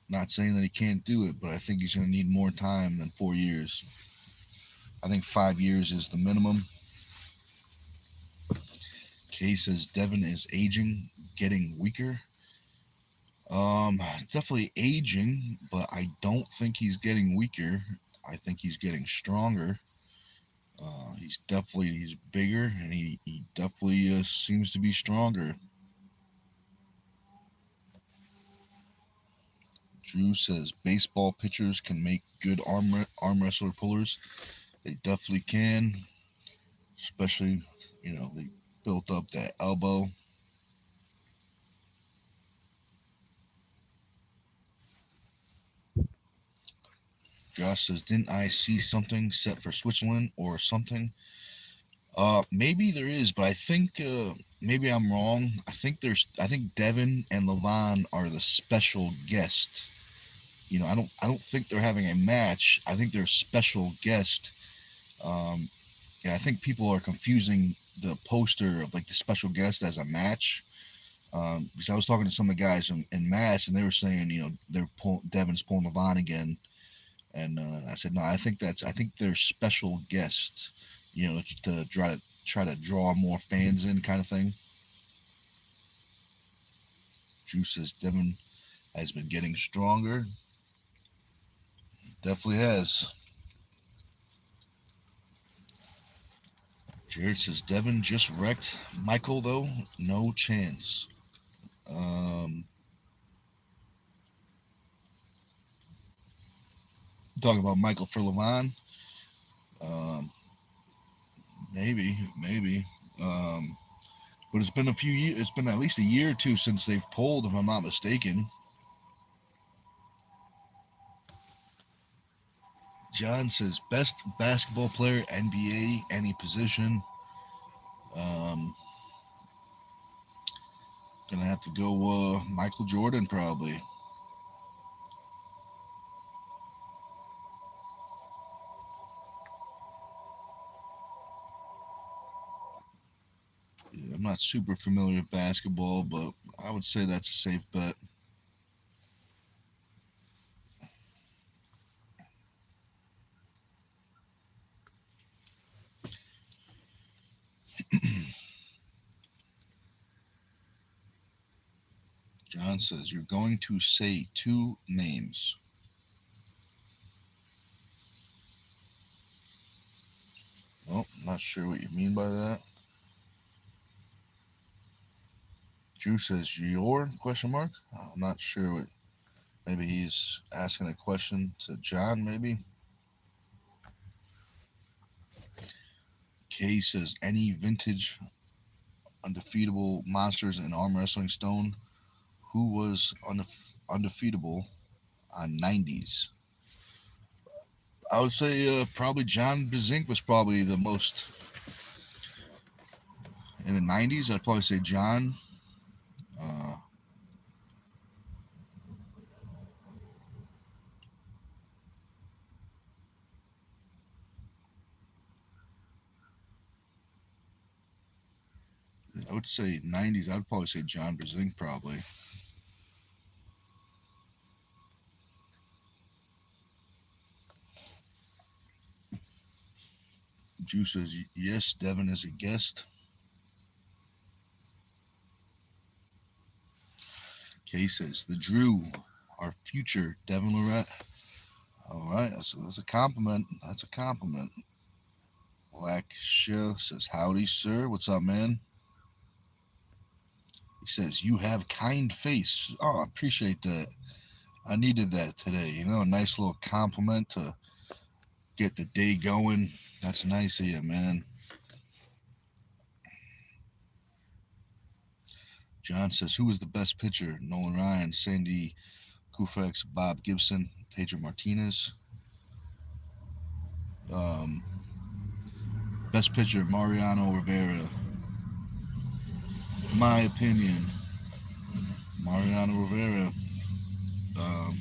S1: not saying that he can't do it, but I think he's going to need more time than 4 years. I think 5 years is the minimum. Kay says Devin is aging, getting weaker. Definitely aging, but I don't think he's getting weaker. I think he's getting stronger. He's bigger, and he definitely seems to be stronger. Drew says baseball pitchers can make good arm wrestler pullers. They definitely can, especially they built up that elbow. Josh says, didn't I see something set for Switzerland or something? Maybe there is, but I think maybe I'm wrong. I think Devin and Levon are the special guest. I don't think they're having a match. I think they're a special guest. I think people are confusing the poster of like the special guest as a match. Because I was talking to some of the guys in Mass, and they were saying, Devin's pulling Levon again, and I said no. I think they're special guests. To try to draw more fans in, kind of thing. Drew says Devin has been getting stronger. Definitely has. Jared says Devin just wrecked Michael though. No chance. Talking about Michael for Levon. Maybe. But it's been a few years. It's been at least a year or two since they've pulled, if I'm not mistaken. John says best basketball player, NBA, any position. Gonna have to go Michael Jordan probably. I'm not super familiar with basketball, but I would say that's a safe bet. John says you're going to say 2 names. Well, I'm not sure what you mean by that. Drew says your question mark. I'm not sure what. Maybe he's asking a question to John. Maybe. Kay says any vintage undefeatable monsters in arm wrestling Stone. Who was undefeatable on 90s? I would say probably John Bazink was probably the most in the 90s. I'd probably say John. would say 90s. I'd probably say John Brezink probably. Drew says yes. Devin is a guest. Kay says the Drew, our future Devin Lorette. All right, that's a compliment. That's a compliment. Black Show says howdy, sir. What's up, man? He says you have kind face. Oh, I appreciate that. I needed that today. You know, a nice little compliment to get the day going. That's nice of you, man. John says, who was the best pitcher? Nolan Ryan, Sandy Koufax, Bob Gibson, Pedro Martinez. Um, Best pitcher, Mariano Rivera. My opinion, Mariano Rivera. Um,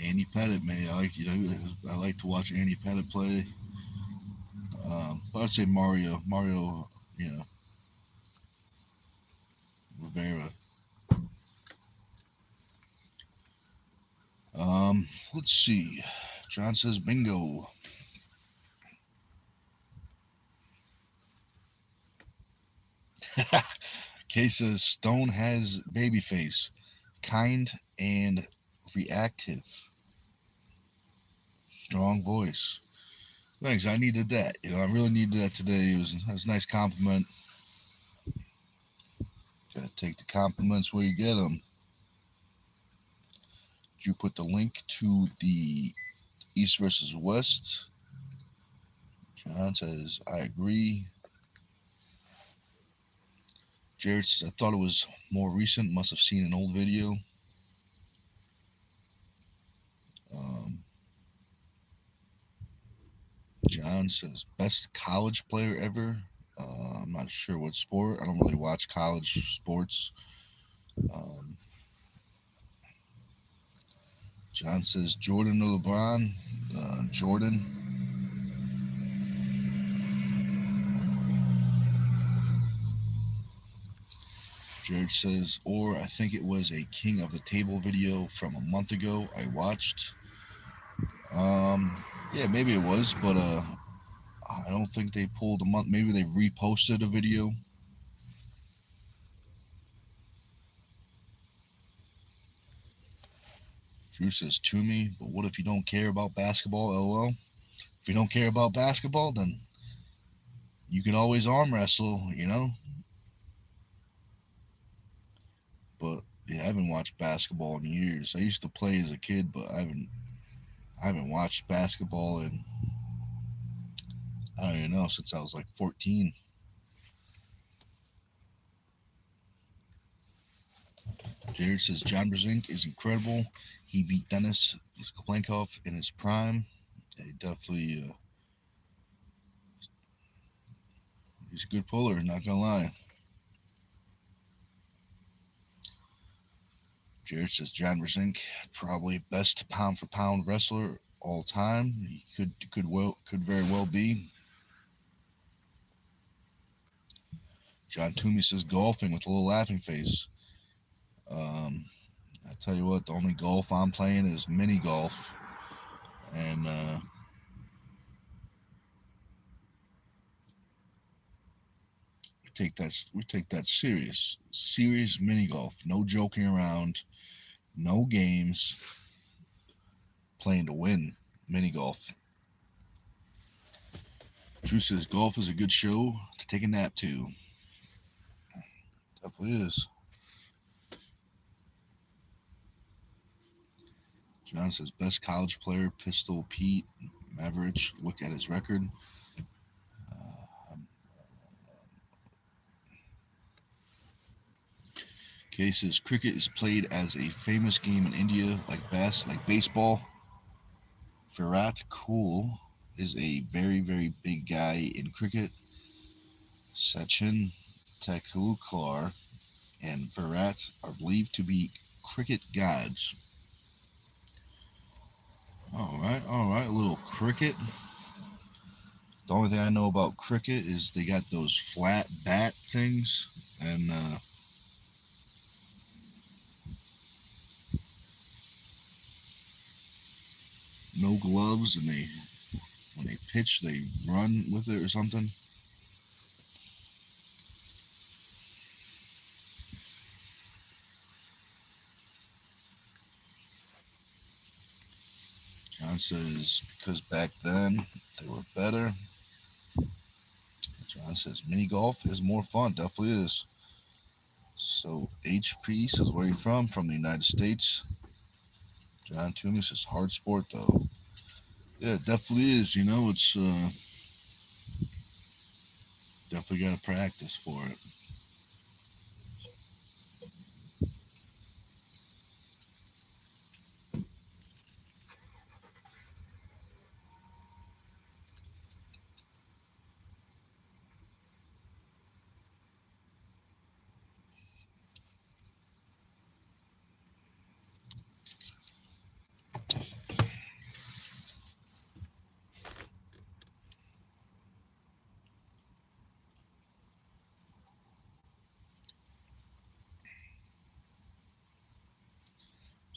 S1: Andy Pettitte, man. I like to watch Andy Pettitte play. But I'd say Mario, Rivera. Let's see. John says bingo. Kay says Stone has baby face, kind and reactive, strong voice. Thanks. I needed that. I really needed that today. It was a nice compliment. Gotta take the compliments where you get them. Did you put the link to the East versus West? John says, I agree. Jared says, I thought it was more recent. Must have seen an old video. John says, best college player ever. I'm not sure what sport. I don't really watch college sports. John says, Jordan or LeBron? Jordan. Jared says, or I think it was a King of the Table video from a month ago I watched. Yeah, maybe it was, but I don't think they pulled a month. Maybe they reposted a video. Drew says to me, but what if you don't care about basketball? LOL. If you don't care about basketball, then you can always arm wrestle, But yeah, I haven't watched basketball in years. I used to play as a kid, but I haven't watched basketball in, I don't even know, since I was like 14. Jared says John Brezink is incredible. He beat Dennis Koplankov in his prime. He definitely, he's a good puller, not gonna lie. Jared says John Brezink, probably best pound for pound wrestler all time. He could very well be. John Toomey says golfing with a little laughing face. I tell you what, the only golf I'm playing is mini golf, and we take that serious mini golf. No joking around, no games. Playing to win, mini golf. Drew says golf is a good show to take a nap to. Definitely is. John says best college player, Pistol Pete Mavericks. Look at his record. Kay says cricket is played as a famous game in India, like baseball. Virat Kohli is a very, very big guy in cricket. Sachin Tendulkar and Virat are believed to be cricket gods. All right, a little cricket. The only thing I know about cricket is they got those flat bat things, and no gloves, and they when they pitch they run with it or something. John says because back then they were better. John says mini golf is more fun. Definitely is. So HP says where are you from? From the United States. John Toomey says hard sport though. Yeah, it definitely is. It's definitely got to practice for it.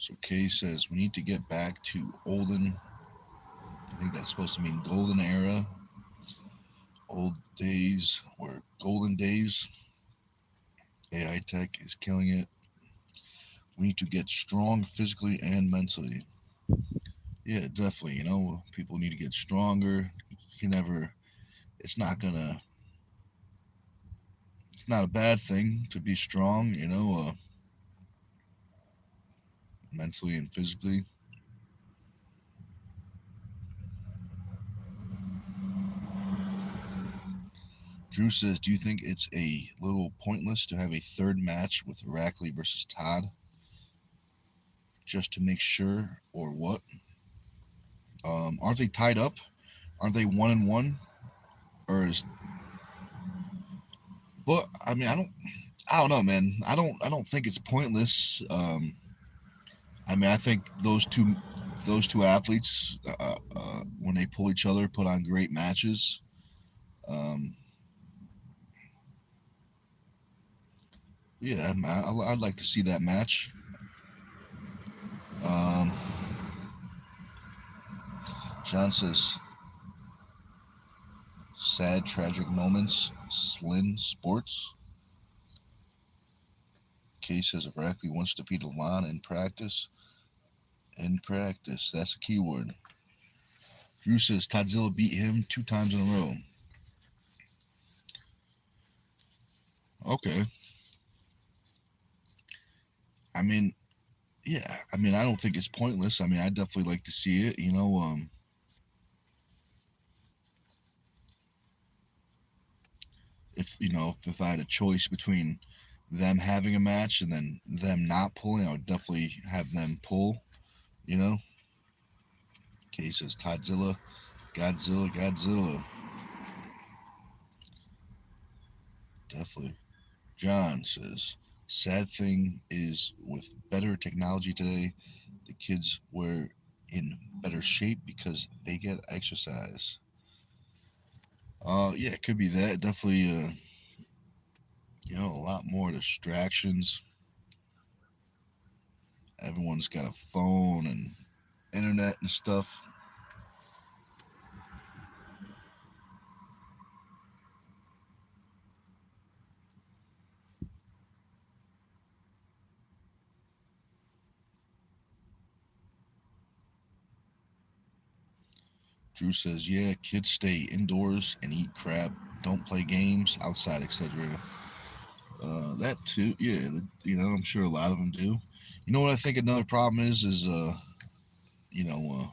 S1: So Kay says we need to get back to olden. I think that's supposed to mean golden era. Old days or golden days. AI tech is killing it. We need to get strong physically and mentally. Yeah, definitely. People need to get stronger. You can never. It's not gonna. It's not a bad thing to be strong. Mentally and physically. Drew says, "Do you think it's a little pointless to have a third match with Rackley versus Todd, just to make sure, or what? Aren't they tied up? Aren't they 1-1? Or is but I mean I don't know, man. I don't think it's pointless. I mean I think those two athletes when they pull each other put on great matches. Um, yeah, I'd like to see that match. Um, John says sad tragic moments. Slin Sports. Kay says if Rackley wants to defeat Alon in practice, that's a key word. Drew says Todzilla beat him 2 times in a row. Okay. I mean, yeah. I mean, I don't think it's pointless. I mean, I definitely like to see it. If I had a choice between them having a match and then them not pulling, I would definitely have them pull. You know. Kay says Todzilla, Godzilla, Godzilla. Definitely. John says, sad thing is with better technology today, the kids were in better shape because they get exercise. Yeah, it could be that. Definitely, a lot more distractions. Everyone's got a phone and internet and stuff. Drew says, yeah, kids stay indoors and eat crap, don't play games outside, etc. That too, yeah. I'm sure a lot of them do. You know what I think another problem is you know,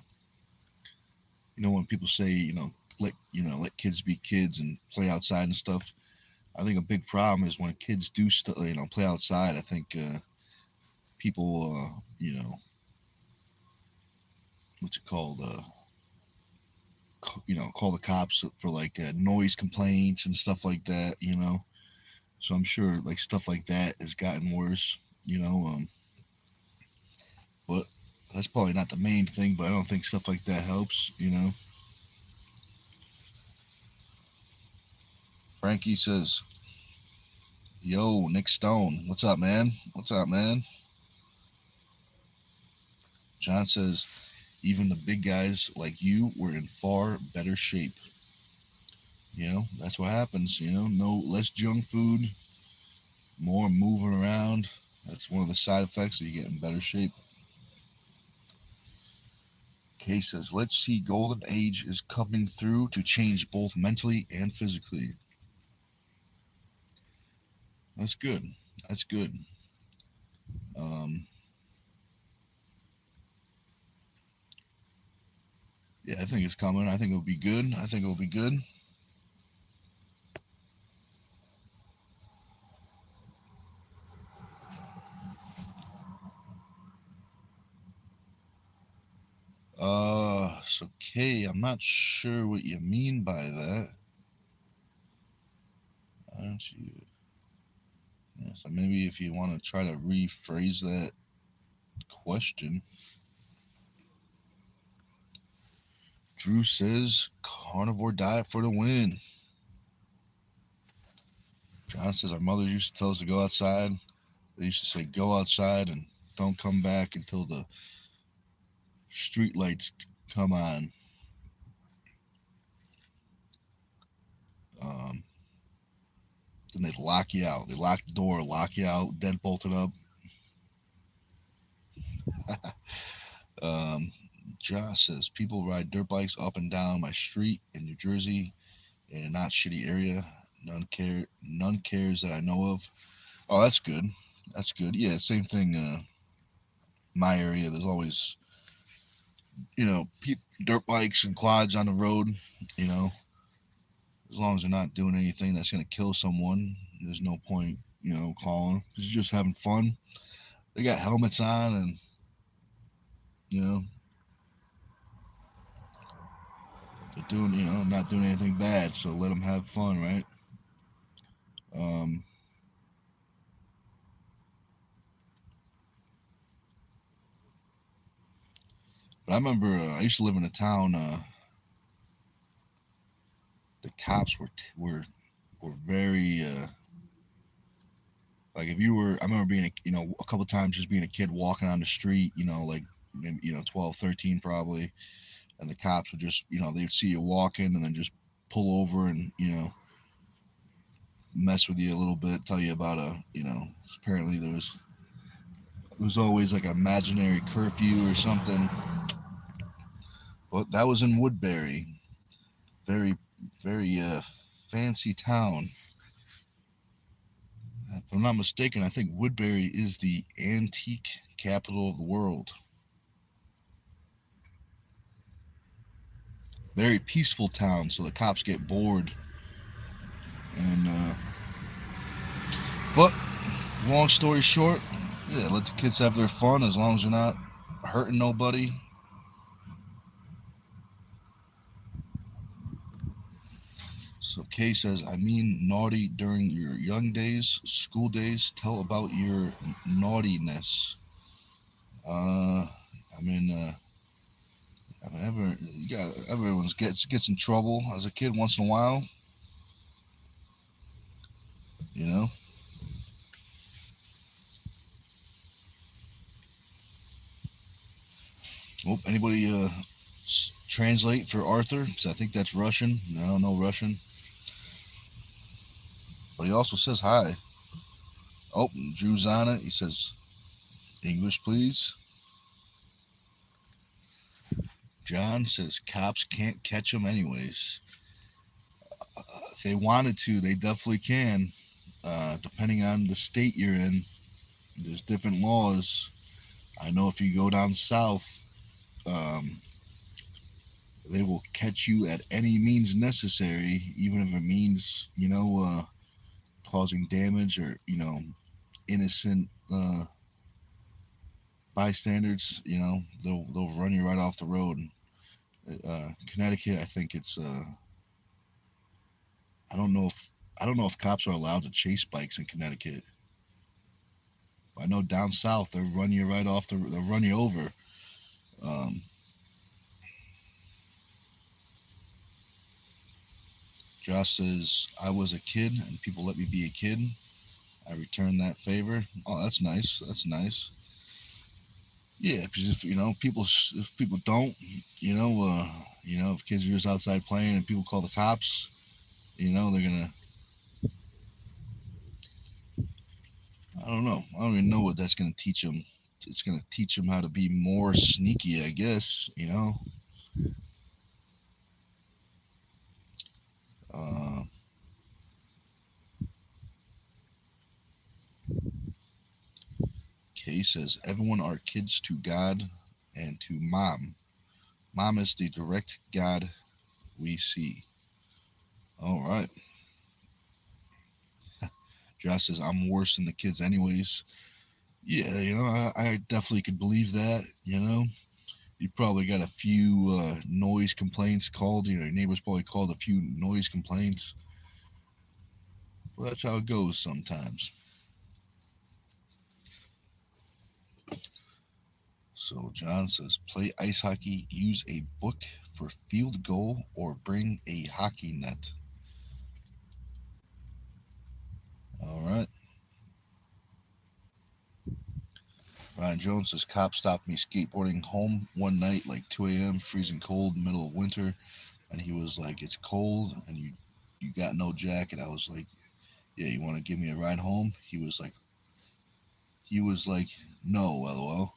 S1: uh, when people say, let kids be kids and play outside and stuff. I think a big problem is when kids do play outside. I think people, what's it called? Call the cops for like noise complaints and stuff like that. So I'm sure like stuff like that has gotten worse. But that's probably not the main thing. But I don't think stuff like that helps. Frankie says, "Yo, Nic Stone, what's up, man? What's up, man?" John says, "Even the big guys like you were in far better shape." That's what happens. No less junk food, more moving around. That's one of the side effects of you get in better shape. Kay says, "Let's see, golden age is coming through to change both mentally and physically." That's good. That's good. Um, yeah, I think it's coming. I think it'll be good. I think it'll be good. So Kay, I'm not sure what you mean by that. Aren't you? Yeah, so maybe if you want to try to rephrase that question. Drew says, "Carnivore diet for the win." John says, "Our mother used to tell us to go outside. They used to say, go outside and don't come back until the street lights come on." Um, then they'd lock you out. They lock the door, lock you out, dead bolted up. um, Josh says, "People ride dirt bikes up and down my street in New Jersey in a not shitty area. None cares that I know of." Oh, that's good. That's good. Yeah, same thing. My area, there's always dirt bikes and quads on the road. You know, as long as they're not doing anything that's gonna kill someone, there's no point calling. It's just having fun. They got helmets on, and you know they're doing not doing anything bad. So let them have fun, right? Um, but I remember I used to live in a town. The cops were very like if you were. I remember being a couple times just being a kid walking on the street. Like maybe 12, 13 probably, and the cops would just they'd see you walking and then just pull over and mess with you a little bit, tell you about apparently there was always like an imaginary curfew or something. But that was in Woodbury, very very fancy town. If I'm not mistaken, I think Woodbury is the antique capital of the world. Very peaceful town, so the cops get bored. And but long story short, yeah, let the kids have their fun as long as they're not hurting nobody. So Kay says, "I mean naughty during your young days, school days. Tell about your naughtiness." Uh, I mean, everyone's gets in trouble as a kid once in a while. You know. Oh, anybody translate for Arthur? Because I think that's Russian. I don't know Russian. But he also says hi. Oh, Drew's on it. He says, "English, please." John says, "Cops can't catch him anyways." If they wanted to, they definitely can. Depending on the state you're in, there's different laws. I know if you go down south, um, they will catch you at any means necessary, even if it means causing damage or innocent bystanders. They'll run you right off the road. Connecticut, I think it's I don't know if cops are allowed to chase bikes in Connecticut. I know down south they'll run you right off they'll run you over. Um, Josh says, I was a kid and people let me be a kid. I returned that favor. Oh, that's nice. That's nice. Yeah, because if people don't, if kids are just outside playing and people call the cops, they're gonna. I don't know. I don't even know what that's gonna teach them. It's gonna teach them how to be more sneaky, I guess. Uh, Kay says, everyone are kids to God and to mom. Mom is the direct God we see. All right. Josh says, I'm worse than the kids, anyways. Yeah, I definitely could believe that. You probably got a few noise complaints called. Your neighbors probably called a few noise complaints. Well, that's how it goes sometimes. So John says, play ice hockey, use a book for field goal, or bring a hockey net. All right. Ryan Jones says, cop stopped me skateboarding home one night, like 2 a.m., freezing cold, middle of winter, and he was like, it's cold, and you got no jacket. I was like, yeah, you want to give me a ride home? He was like, no, lol.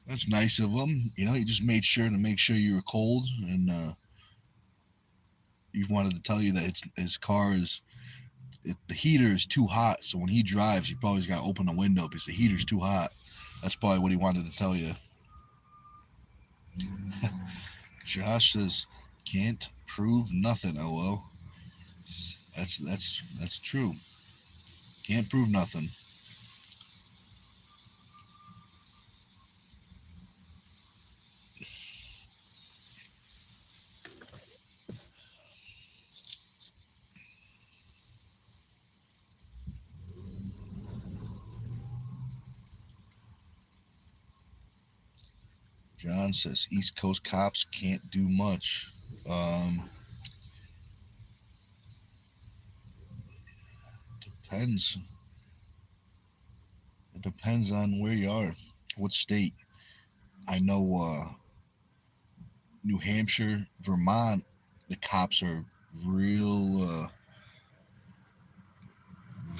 S1: That's nice of him. He just made sure to make sure you were cold, and he wanted to tell you that his car the heater is too hot. So when he drives, he probably's got to open the window because the heater's too hot. That's probably what he wanted to tell you. Josh says, can't prove nothing. LO. That's true. Can't prove nothing. John says East Coast cops can't do much. Um, depends. It depends on where you are, what state. I know New Hampshire, Vermont, the cops are real,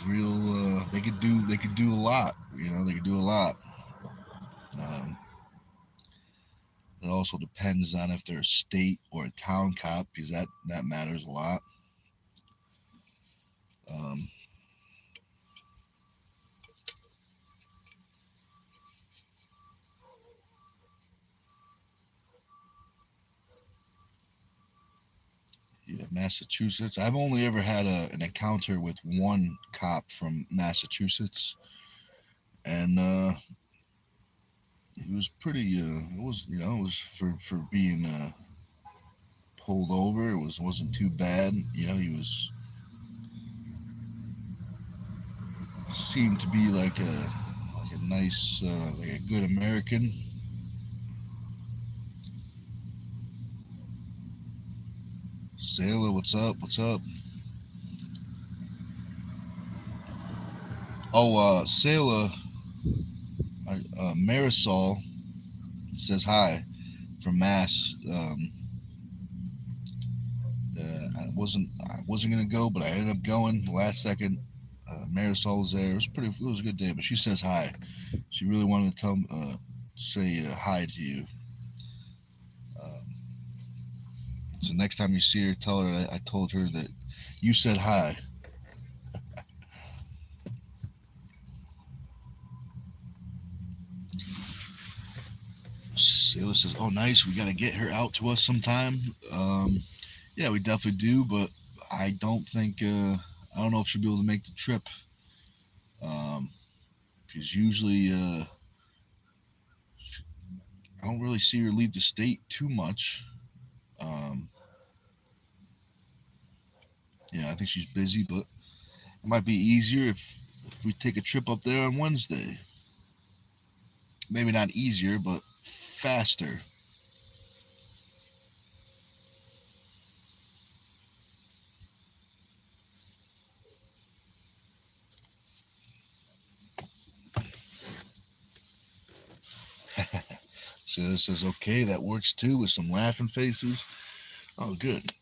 S1: real. They could do a lot. They could do a lot. Um, it also depends on if they're a state or a town cop because that matters a lot. Um, yeah, Massachusetts. I've only ever had an encounter with one cop from Massachusetts, and it was pretty. It was for being pulled over. It wasn't too bad. He seemed to be like a nice, like a good American. Sailor, what's up? What's up? Oh, Sailor, Marisol says hi from Mass. I wasn't gonna go, but I ended up going the last second. Marisol was there. It was a good day, but she says hi. She really wanted to say hi to you. Um, so next time you see her, tell her I told her that you said hi. Sailor says, "Oh, nice. We gotta get her out to us sometime." Yeah, we definitely do, but I don't think I don't know if she'll be able to make the trip. Um, because usually I don't really see her leave the state too much. Um, yeah, I think she's busy, but it might be easier if we take a trip up there on Wednesday. Maybe not easier, but faster. So this says, okay, that works too, with some laughing faces. Oh, good.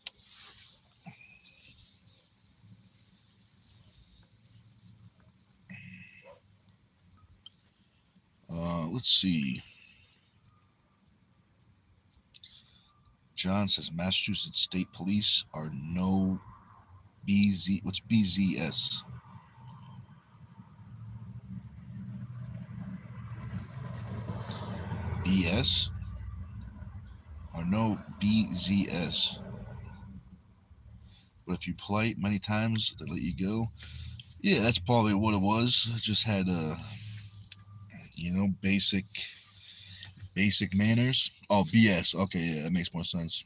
S1: Let's see. John says Massachusetts State Police are no BZ. What's BZS? BS? Or no BZS? But if you polite many times, they let you go. Yeah, that's probably what it was. I just had basic manners. Oh, BS. Okay, yeah, that makes more sense.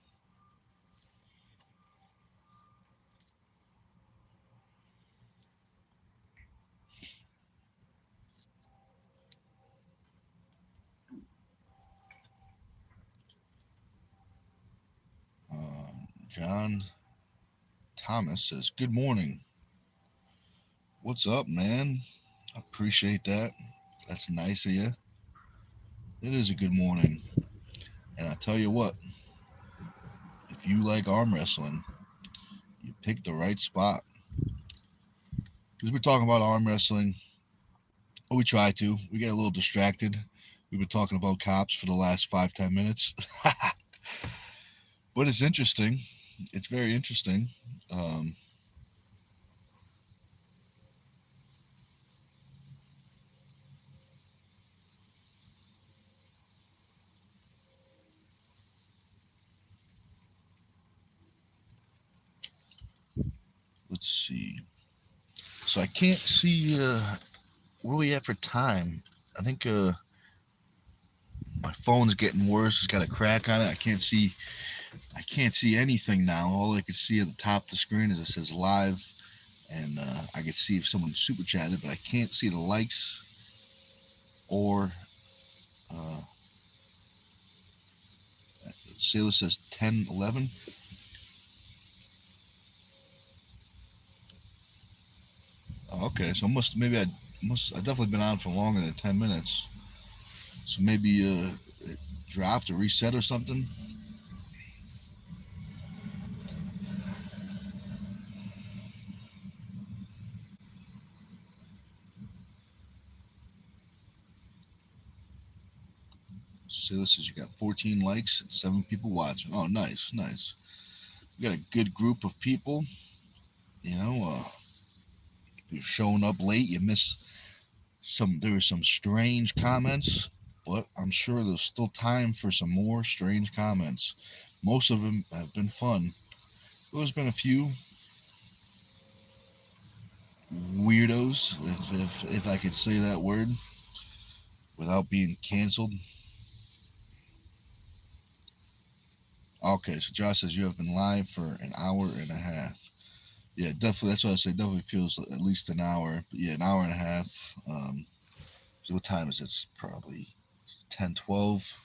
S1: John Thomas says, "Good morning. What's up, man? I appreciate that. That's nice of you. It is a good morning. And I tell you what, if you like arm wrestling, you picked the right spot. Because we're talking about arm wrestling. Well, we try to. We get a little distracted. We've been talking about cops for the last 5-10 minutes. But it's interesting. It's very interesting. Um, let's see. So I can't see where we at for time. I think my phone's getting worse. It's got a crack on it. I can't see. I can't see anything now. All I can see at the top of the screen is it says live, and I can see if someone super chatted, but I can't see the likes or. Uh, Sailor says 10:11. Oh, okay, so I definitely been on for longer than 10 minutes. So maybe it dropped or reset or something. So this is, you got 14 likes and 7 people watching. Oh, nice, nice. We got a good group of people. You know, if you're showing up late, you miss some. There were some strange comments, but I'm sure there's still time for some more strange comments. Most of them have been fun. There's been a few weirdos, if I could say that word without being canceled. Okay, so Josh says you have been live for an hour and a half. Yeah, definitely. That's what I say. Definitely feels at least an hour. But yeah, an hour and a half. So what time is it? It's probably 10:12.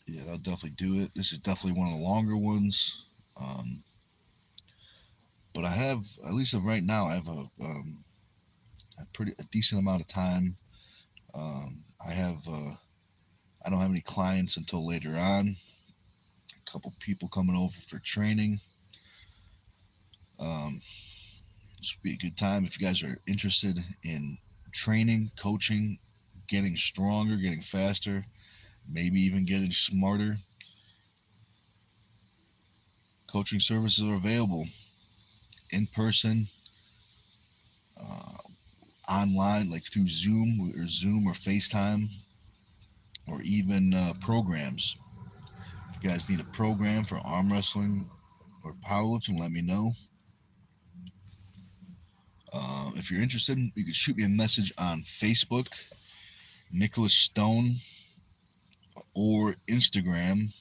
S1: Yeah, that'll definitely do it. This is definitely one of the longer ones. Um, but I have, at least of right now, I have a decent amount of time. I have I don't have any clients until later on. A couple people coming over for training. Um, this would be a good time if you guys are interested in training, coaching, getting stronger, getting faster, maybe even getting smarter. Coaching services are available in person, uh, online, like through Zoom or FaceTime, or even programs. If you guys need a program for arm wrestling or powerlifting, let me know. If you're interested, you can shoot me a message on Facebook, Nicholas Stone, or Instagram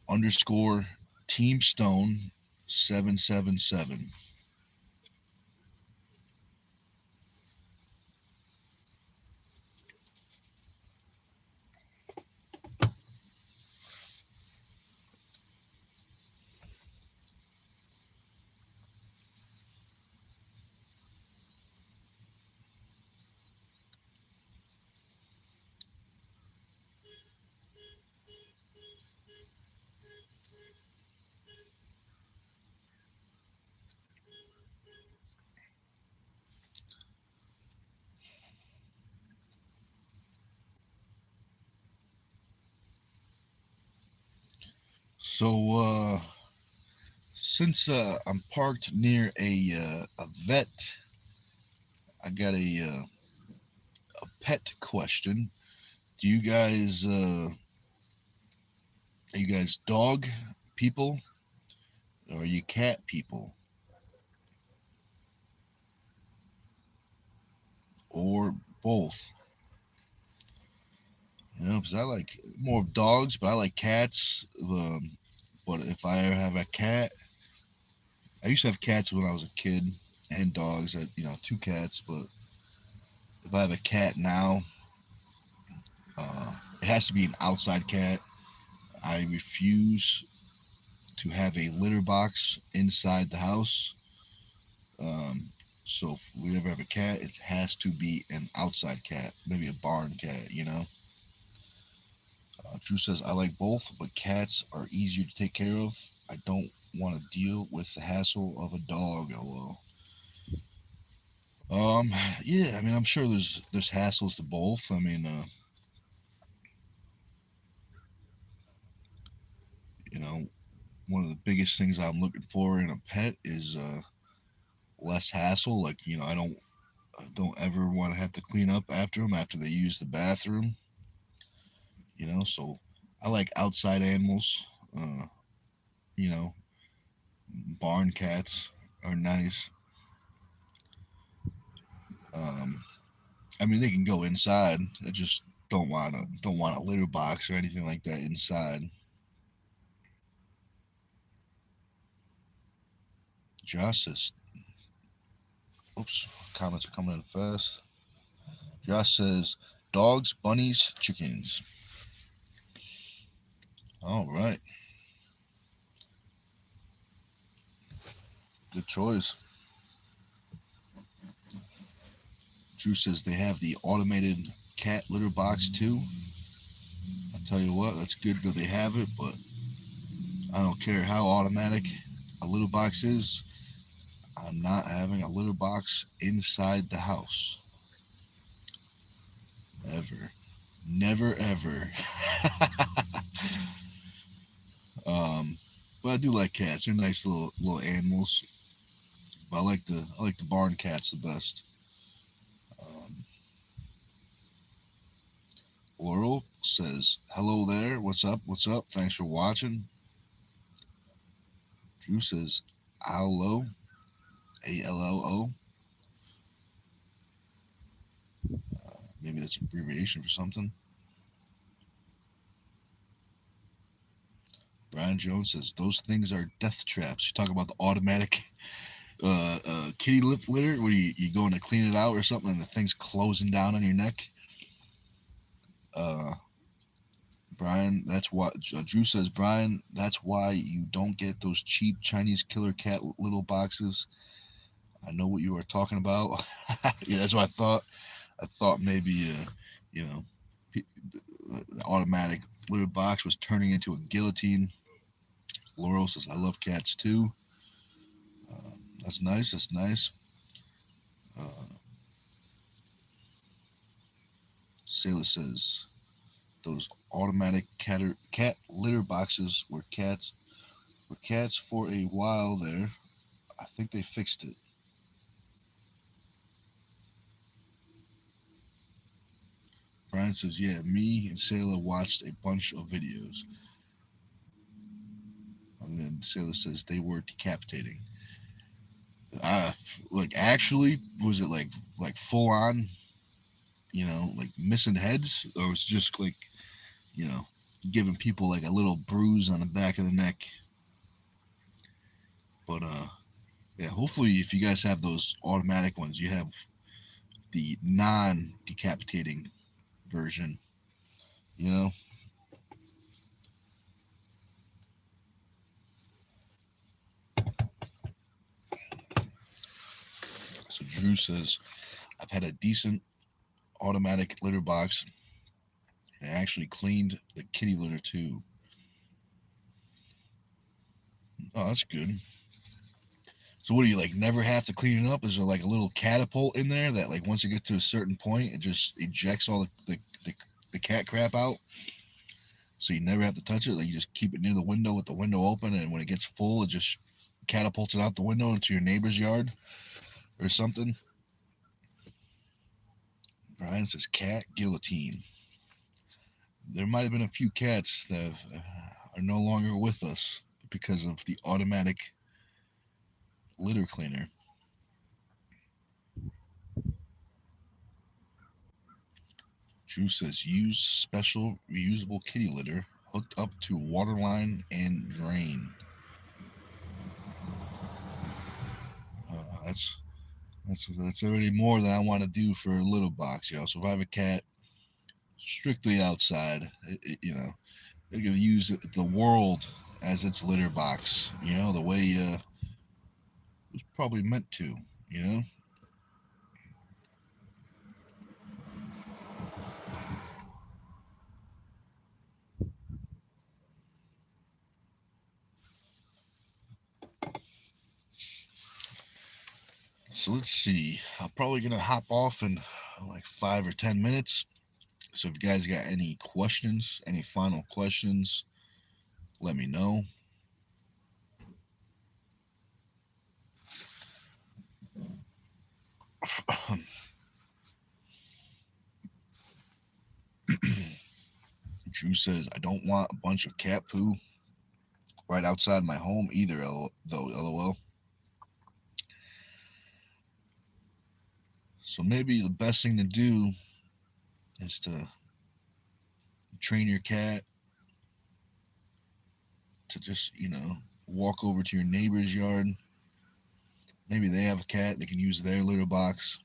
S1: underscore Team Stone 777. So since I'm parked near a vet, I got a pet question. Do you guys are you guys dog people or are you cat people or both? You know, because I like more of dogs, but I like cats. But if I ever have a cat, I used to have cats when I was a kid and dogs. I, you know, two cats. But if I have a cat now, it has to be an outside cat. I refuse to have a litter box inside the house. Um, so if we ever have a cat, it has to be an outside cat, maybe a barn cat. You know. Drew says I like both, but cats are easier to take care of. I don't want to deal with the hassle of a dog. Oh well. Yeah. I mean, I'm sure there's hassles to both. I mean, you know, one of the biggest things I'm looking for in a pet is less hassle. Like, you know, I don't ever want to have to clean up after them after they use the bathroom. You know, so I like outside animals. Uh, you know, barn cats are nice. Um, I mean, they can go inside. I just don't want a litter box or anything like that inside. Josh says, "Oops, comments are coming in fast." Josh says, "Dogs, bunnies, chickens." All right, good choice. Drew says they have the automated cat litter box too. I tell you what, that's good that they have it, but I don't care how automatic a litter box is. I'm not having a litter box inside the house ever. Never ever. um, but I do like cats. They're nice little animals. But I like the barn cats the best. Um, Laurel says, "Hello there. What's up? What's up? Thanks for watching." Drew says, "Allo, ALLO." Maybe that's an abbreviation for something. Brian Jones says, "Those things are death traps." You talk about the automatic kitty lip litter where you going to clean it out or something and the thing's closing down on your neck. Uh, Brian, that's why Drew says, Brian, that's why you don't get those cheap Chinese killer cat little boxes. I know what you are talking about. Yeah, that's what I thought. I thought maybe, you know, the automatic litter box was turning into a guillotine. Laurel says, I love cats too. That's nice. That's nice. Uh, Sailor says, those automatic cat litter boxes were cats for a while there. I think they fixed it. Brian says, yeah, me and Sailor watched a bunch of videos. And then Sailor says they were decapitating. Like actually, was it like full on, like missing heads, or was it just like, you know, giving people like a little bruise on the back of the neck? But yeah, hopefully if you guys have those automatic ones, you have the non-decapitating version. You know. So Drew says, I've had a decent automatic litter box and I actually cleaned the kitty litter too. Oh, that's good. So what do you like? Never have to clean it up? Is there like a little catapult in there that like once it gets to a certain point, it just ejects all the cat crap out? so you never have to touch it. Like, you just keep it near the window with the window open, and when it gets full, it just catapults it out the window into your neighbor's yard or something. Brian says cat guillotine. There might have been a few cats that are no longer with us because of the automatic litter cleaner. Drew says use special reusable kitty litter hooked up to water line and drain. That's already more than I want to do for a litter box, you know. So if I have a cat, strictly outside, they're gonna use the world as its litter box, you know, the way it was probably meant to, you know. So let's see. I'm probably gonna hop off in like 5 or 10 minutes. So if you guys got any questions, any final questions, let me know. Drew says I don't want a bunch of cat poo right outside my home either. Though, lol. So maybe the best thing to do is to train your cat to just, walk over to your neighbor's yard. Maybe they have a cat, they can use their litter box.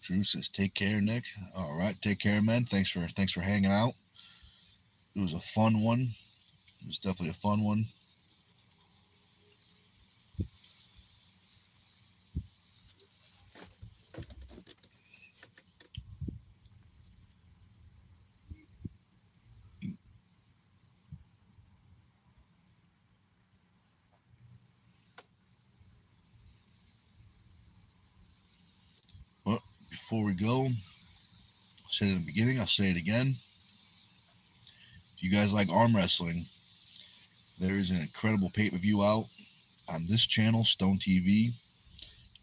S1: Drew says, "Take care, Nick." All right, take care, man. Thanks for hanging out. It was a fun one. It was definitely a fun one. Well, before we go, I said it in the beginning, I'll say it again. If you guys like arm wrestling, there is an incredible pay-per-view out on this channel, Stone TV.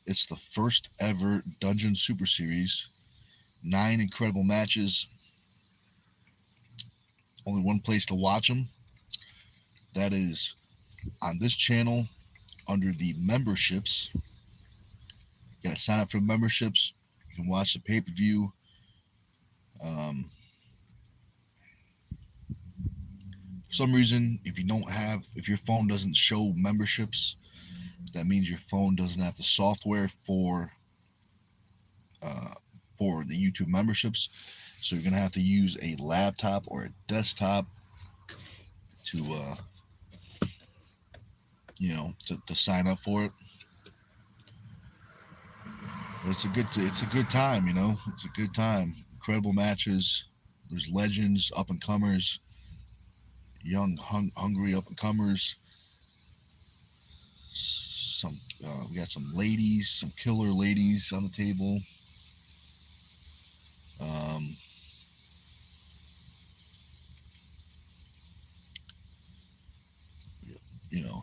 S1: It's the first ever Dungeon Super Series. 9 incredible matches. Only one place to watch them. That is on this channel under the memberships. You gotta sign up for memberships. You can watch the pay-per-view. For some reason, if your phone doesn't show memberships, that means your phone doesn't have the software for the YouTube memberships. So you're gonna have to use a laptop or a desktop to to sign up for it. But it's a good time, you know. It's a good time. Incredible matches. There's legends, up and comers, young, hungry up and comers. We got some ladies, some killer ladies on the table.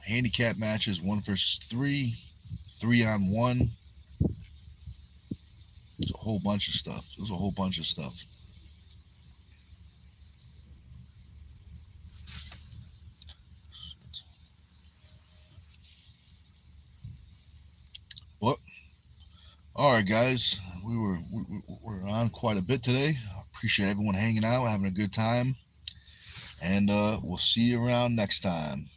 S1: Handicap matches, 1 versus 3, 3-on-1. There's a whole bunch of stuff. What? All right, guys. We're on quite a bit today. I appreciate everyone hanging out, having a good time, and we'll see you around next time.